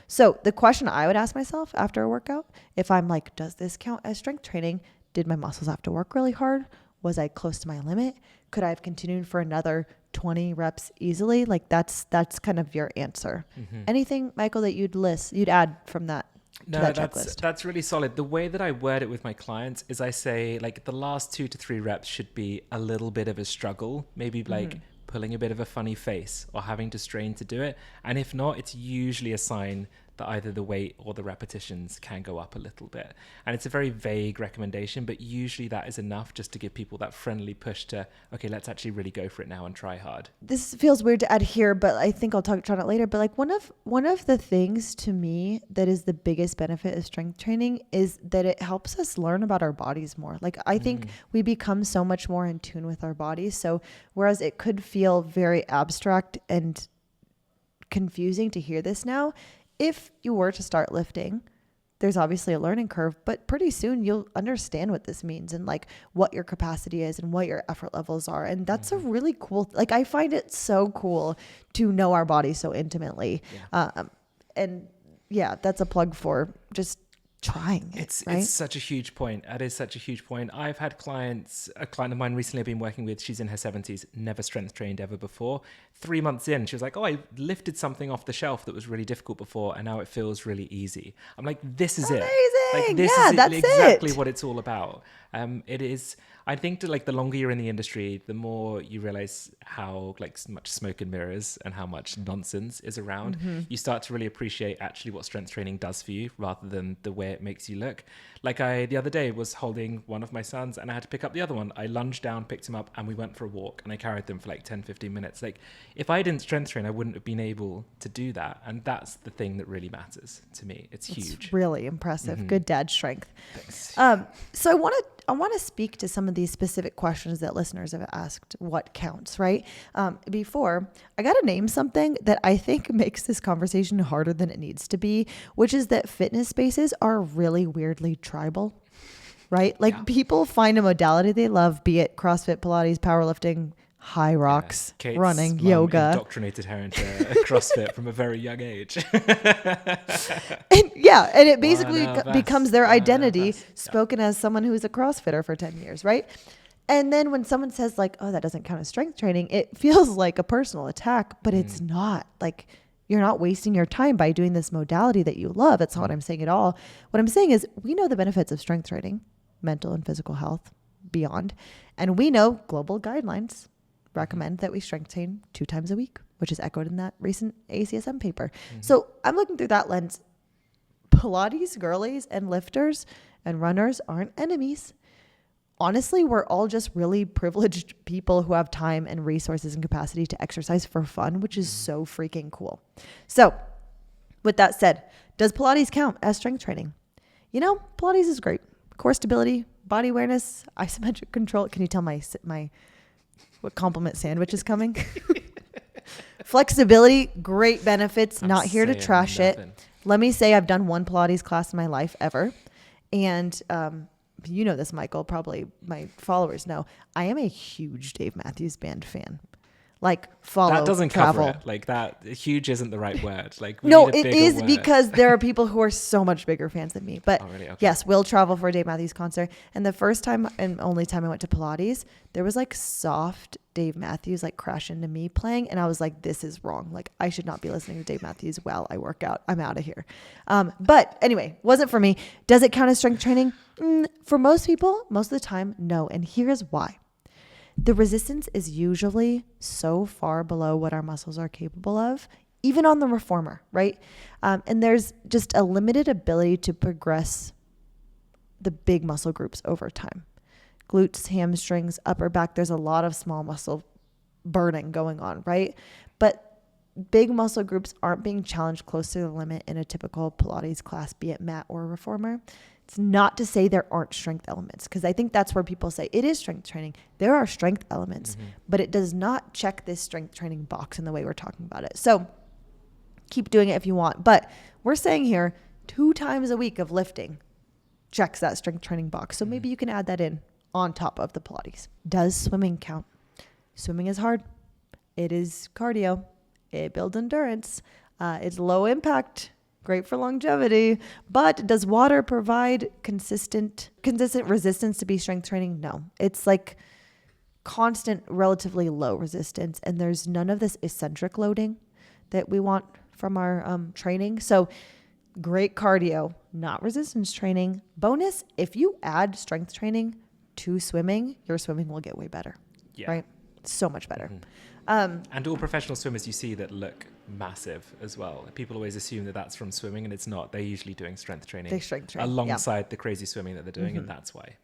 So the question I would ask myself after a workout, if I'm like, does this count as strength training? Did my muscles have to work really hard? Was I close to my limit? Could I have continued for another 20 reps easily? Like that's kind of your answer. Anything, Michael, that you'd add from that? No, that's really solid. The way that I word it with my clients is I say like the last 2 to 3 reps should be a little bit of a struggle, maybe like pulling a bit of a funny face or having to strain to do it. And if not, it's usually a sign that either the weight or the repetitions can go up a little bit. And it's a very vague recommendation, but usually that is enough just to give people that friendly push to, okay, let's actually really go for it now and try hard. This feels weird to add here, but I think I'll touch on it later. But like one of the things to me that is the biggest benefit of strength training is that it helps us learn about our bodies more. Like I think we become so much more in tune with our bodies. So whereas it could feel very abstract and confusing to hear this now, if you were to start lifting, there's obviously a learning curve, but pretty soon you'll understand what this means and like what your capacity is and what your effort levels are. And that's a really cool, like I find it so cool to know our body so intimately. And yeah, that's a plug for just trying it, right? It's such a huge point. That is such a huge point. I've had a client of mine recently I've been working with, she's in her 70s, never strength trained ever before. 3 months in, she was like, oh, I lifted something off the shelf that was really difficult before and now it feels really easy. I'm like, this is Amazing. it. Like this is exactly what it's all about. It is, I think that like the longer you're in the industry, the more you realize how like much smoke and mirrors and how much nonsense is around. You start to really appreciate actually what strength training does for you rather than the way it makes you look. Like I, the other day, was holding one of my sons and I had to pick up the other one. I lunged down, picked him up, and we went for a walk, and I carried them for like 10, 15 minutes. Like if I didn't strength train, I wouldn't have been able to do that. And that's the thing that really matters to me. It's huge. It's really impressive. Good dad strength. Thanks. So I want to speak to some of these specific questions that listeners have asked. What counts, right? Before, I got to name something that I think makes this conversation harder than it needs to be, which is that fitness spaces are really weirdly tribal, right? Like people find a modality they love, be it CrossFit, Pilates, powerlifting, high rocks, Kate's running, mum yoga. Indoctrinated her into CrossFit from a very young age. And it basically becomes their One of the identity, best. spoken as someone who's a CrossFitter for 10 years, right? And then when someone says like, oh, that doesn't count as strength training, it feels like a personal attack, but it's not. Like you're not wasting your time by doing this modality that you love. That's not what I'm saying at all. What I'm saying is we know the benefits of strength training, mental and physical health, beyond. And we know global guidelines recommend that we strength train 2 times a week, which is echoed in that recent ACSM paper. So I'm looking through that lens. Pilates girlies and lifters and runners aren't enemies. Honestly, we're all just really privileged people who have time and resources and capacity to exercise for fun, which is so freaking cool. So with that said, does Pilates count as strength training? You know, Pilates is great. Core stability, body awareness, isometric control. Can you tell my what compliment sandwich is coming? Flexibility, great benefits. I'm not here to saying trash nothing. it. Let me say I've done one Pilates class in my life ever. And you know this, Michael, probably my followers know. I am a huge Dave Matthews Band fan. Like follow, That doesn't travel. cover it. Like that, huge isn't the right word. Like we No, need a it bigger is word. because there are people who are so much bigger fans than me. But Oh, really? Okay. yes, we'll travel for a Dave Matthews concert. And the first time and only time I went to Pilates, there was like soft Dave Matthews like crash into me playing. And I was like, this is wrong. Like I should not be listening to Dave Matthews while I work out. I'm out of here. But anyway, wasn't for me. Does it count as strength training? For most people, most of the time, no. And here's why. The resistance is usually so far below what our muscles are capable of, even on the reformer, right? And there's just a limited ability to progress the big muscle groups over time. Glutes, hamstrings, upper back, there's a lot of small muscle burning going on, right? But big muscle groups aren't being challenged close to the limit in a typical Pilates class, be it mat or reformer. It's not to say there aren't strength elements, because I think that's where people say it is strength training. There are strength elements, but it does not check this strength training box in the way we're talking about it. So keep doing it if you want. But we're saying here 2 times a week of lifting checks that strength training box. So maybe you can add that in on top of the Pilates. Does swimming count? Swimming is hard. It is cardio. It builds endurance. It's low impact. Great for longevity, but does water provide consistent resistance to be strength training? No, it's like constant, relatively low resistance, and there's none of this eccentric loading that we want from our training. So great cardio, not resistance training. Bonus, if you add strength training to swimming, your swimming will get way better, right? So much better. And all professional swimmers you see that look massive as well. People always assume that that's from swimming, and it's not. They're usually doing strength training alongside the crazy swimming that they're doing, and that's why.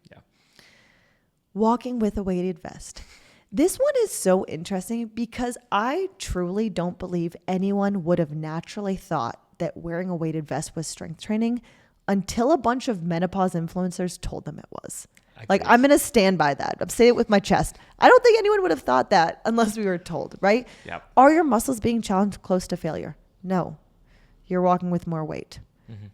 Walking with a weighted vest. This one is so interesting because I truly don't believe anyone would have naturally thought that wearing a weighted vest was strength training until a bunch of menopause influencers told them it was. Like, I'm going to stand by that. I'm saying it with my chest. I don't think anyone would have thought that unless we were told, right? Yep. Are your muscles being challenged close to failure? No. You're walking with more weight.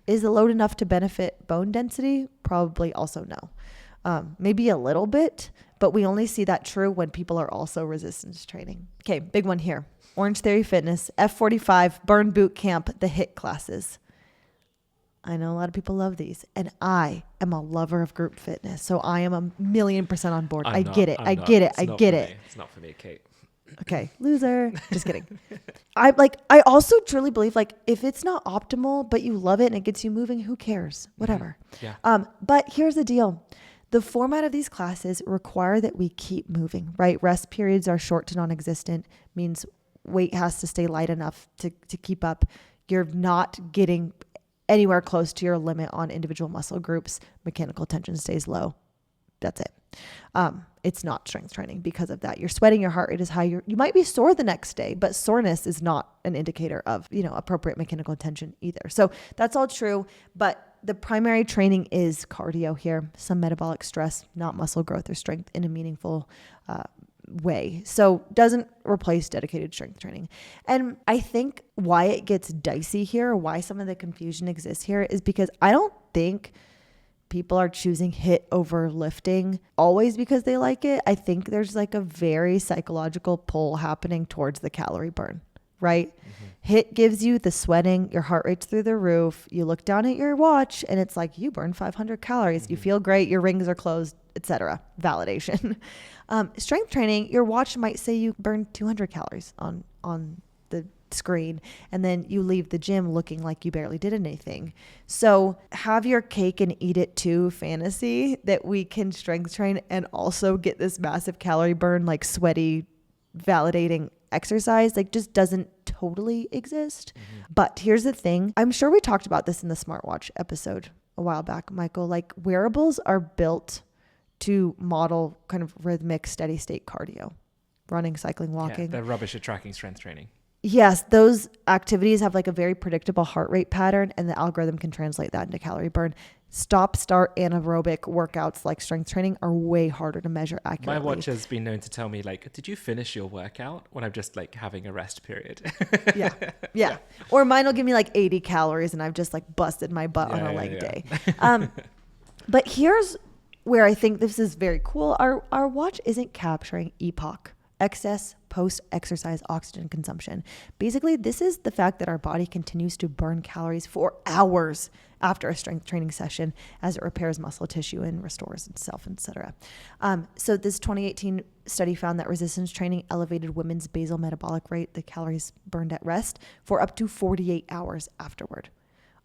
Is the load enough to benefit bone density? Probably also no. Maybe a little bit, but we only see that true when people are also resistance training. Okay, big one here. Orange Theory Fitness, F45, Burn Boot Camp, the HIIT classes. I know a lot of people love these, and I am a lover of group fitness, so I am 1,000,000% on board. I get it. I get it. It's not for me, Kate. Okay, loser. Just kidding. I also truly believe like if it's not optimal, but you love it and it gets you moving, who cares? Whatever. Yeah. But here's the deal. The format of these classes require that we keep moving, right? Rest periods are short to non-existent, means weight has to stay light enough to keep up. You're not getting anywhere close to your limit on individual muscle groups. Mechanical tension stays low. That's it. It's not strength training because of that. You're sweating, your heart rate is high. You might be sore the next day, but soreness is not an indicator of, appropriate mechanical tension either. So that's all true. But the primary training is cardio here, some metabolic stress, not muscle growth or strength in a meaningful way. So doesn't replace dedicated strength training. And I think why it gets dicey here, why some of the confusion exists here is because I don't think people are choosing HIIT over lifting always because they like it. I think there's like a very psychological pull happening towards the calorie burn, right? HIIT gives you the sweating, your heart rate's through the roof. You look down at your watch and it's like you burn 500 calories. You feel great. Your rings are closed, etc. Validation. Strength training, your watch might say you burn 200 calories on the screen, and then you leave the gym looking like you barely did anything. So have your cake and eat it too fantasy that we can strength train and also get this massive calorie burn, like sweaty, validating exercise, like just doesn't totally exist. But here's the thing. I'm sure we talked about this in the Smartwatch episode a while back, Michael. Like wearables are built to model kind of rhythmic, steady state cardio, running, cycling, walking. Yeah, they're rubbish at tracking strength training. Yes, those activities have like a very predictable heart rate pattern, and the algorithm can translate that into calorie burn. Stop, start anaerobic workouts like strength training are way harder to measure accurately. My watch has been known to tell me like, did you finish your workout when I'm just like having a rest period? Yeah. Or mine will give me like 80 calories and I've just like busted my butt on a leg day. But here's where I think this is very cool. Our watch isn't capturing EPOC, excess post-exercise oxygen consumption. Basically, this is the fact that our body continues to burn calories for hours after a strength training session as it repairs muscle tissue and restores itself, etc. So this 2018 study found that resistance training elevated women's basal metabolic rate, the calories burned at rest, for up to 48 hours afterward.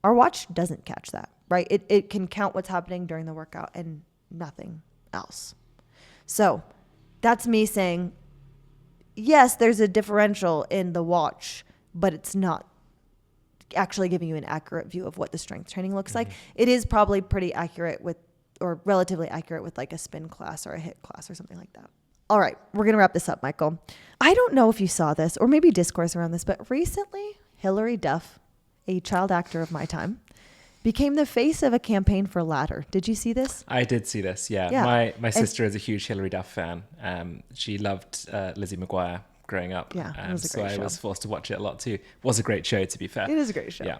Our watch doesn't catch that, right? It can count what's happening during the workout and nothing else. So that's me saying, yes, there's a differential in the watch, but it's not actually giving you an accurate view of what the strength training looks like. It is probably pretty accurate or relatively accurate with like a spin class or a HIIT class or something like that. All right, we're going to wrap this up, Michael. I don't know if you saw this or maybe discourse around this, but recently Hilary Duff, a child actor of my time, became the face of a campaign for Ladder. Did you see this? I did see this, yeah. My sister is a huge Hilary Duff fan. She loved Lizzie McGuire growing up. Yeah, it was a great show. I was forced to watch it a lot too. It was a great show, to be fair. It is a great show. Yeah.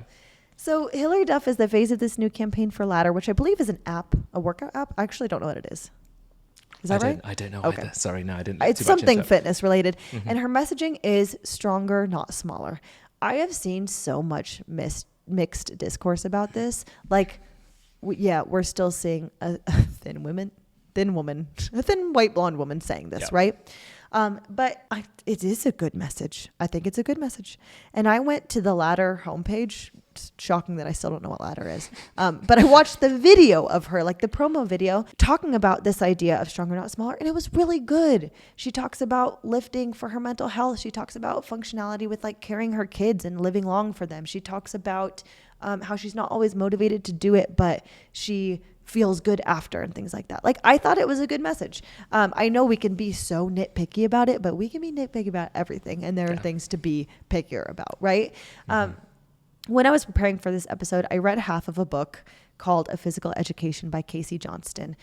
So Hilary Duff is the face of this new campaign for Ladder, which I believe is an app, a workout app. I actually don't know what it is. Is that right? I don't know Okay. either. Sorry, no, I didn't. It's something fitness related. And her messaging is stronger, not smaller. I have seen so much mixed discourse about this. Like, we're still seeing a thin white blonde woman saying this, right? But it is a good message. I think it's a good message. And I went to the Ladder homepage. It's shocking that I still don't know what Ladder is. But I watched the video of her, like the promo video, talking about this idea of stronger, not smaller. And it was really good. She talks about lifting for her mental health. She talks about functionality with like carrying her kids and living long for them. She talks about how she's not always motivated to do it, but she feels good after and things like that. Like, I thought it was a good message. I know we can be so nitpicky about it, but we can be nitpicky about everything. And there are things to be pickier about, right? When I was preparing for this episode, I read half of a book called A Physical Education by Casey Johnston.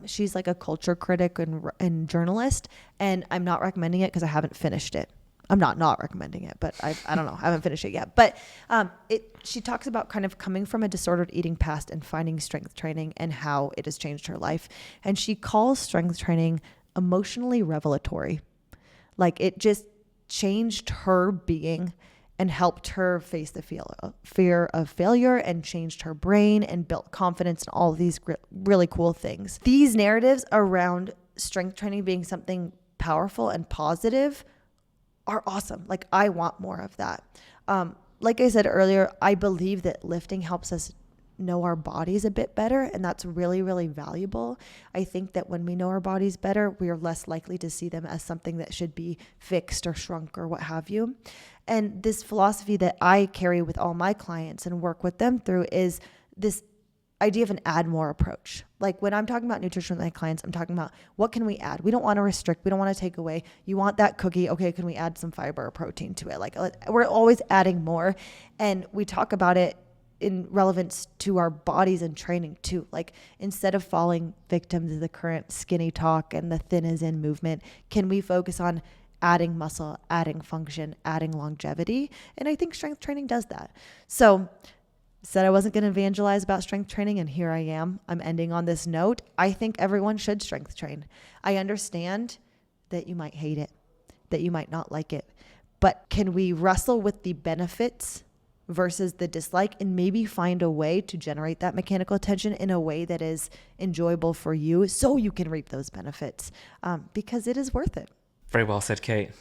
She's like a culture critic and journalist, and I'm not recommending it because I haven't finished it. I'm not recommending it, but I don't know. I haven't finished it yet. But she talks about kind of coming from a disordered eating past and finding strength training and how it has changed her life. And she calls strength training emotionally revelatory. Like, it just changed her being and helped her face the fear of failure and changed her brain and built confidence and all of these really cool things. These narratives around strength training being something powerful and positive are awesome. Like, I want more of that. Like I said earlier, I believe that lifting helps us know our bodies a bit better, and that's really, really valuable. I think that when we know our bodies better, we are less likely to see them as something that should be fixed or shrunk or what have you. And this philosophy that I carry with all my clients and work with them through is this idea of an add more approach. Like when I'm talking about nutrition with my clients, I'm talking about what can we add? We don't want to restrict. We don't want to take away. You want that cookie? Okay, can we add some fiber or protein to it? Like we're always adding more. And we talk about it in relevance to our bodies and training too. Like instead of falling victim to the current skinny talk and the thin is in movement, can we focus on adding muscle, adding function, adding longevity? And I think strength training does that. So said I wasn't going to evangelize about strength training, and here I am. I'm ending on this note. I think everyone should strength train. I understand that you might hate it, that you might not like it, but can we wrestle with the benefits versus the dislike and maybe find a way to generate that mechanical tension in a way that is enjoyable for you so you can reap those benefits, because it is worth it. Very well said, Kate.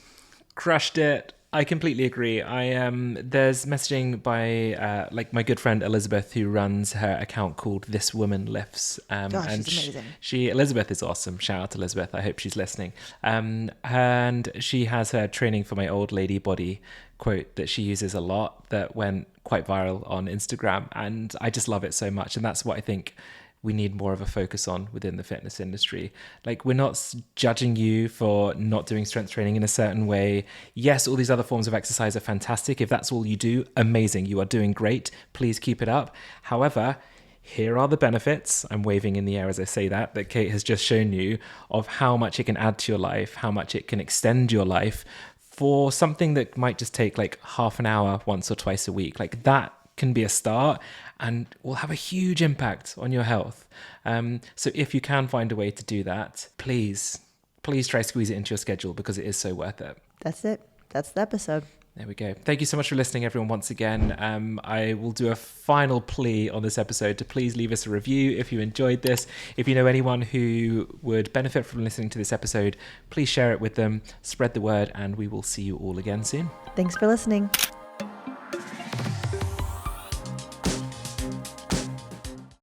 Crushed it. I completely agree. There's messaging by like my good friend Elizabeth, who runs her account called This Woman Lifts. Gosh, and she's amazing. Elizabeth is awesome. Shout out to Elizabeth. I hope she's listening. And she has her training for my old lady body quote that she uses a lot that went quite viral on Instagram. And I just love it so much. And that's what I think we need more of a focus on within the fitness industry. Like, we're not judging you for not doing strength training in a certain way. Yes, all these other forms of exercise are fantastic. If that's all you do, amazing. You are doing great. Please keep it up. However, here are the benefits, I'm waving in the air as I say that Kate has just shown you, of how much it can add to your life, how much it can extend your life for something that might just take like half an hour once or twice a week. Like, that can be a start and will have a huge impact on your health. So if you can find a way to do that, please try to squeeze it into your schedule, because it is so worth it. That's it. That's the episode. There we go. Thank you so much for listening, everyone, once again. I will do a final plea on this episode to please leave us a review if you enjoyed this. If you know anyone who would benefit from listening to this episode, please share it with them, spread the word, and we will see you all again soon. Thanks for listening.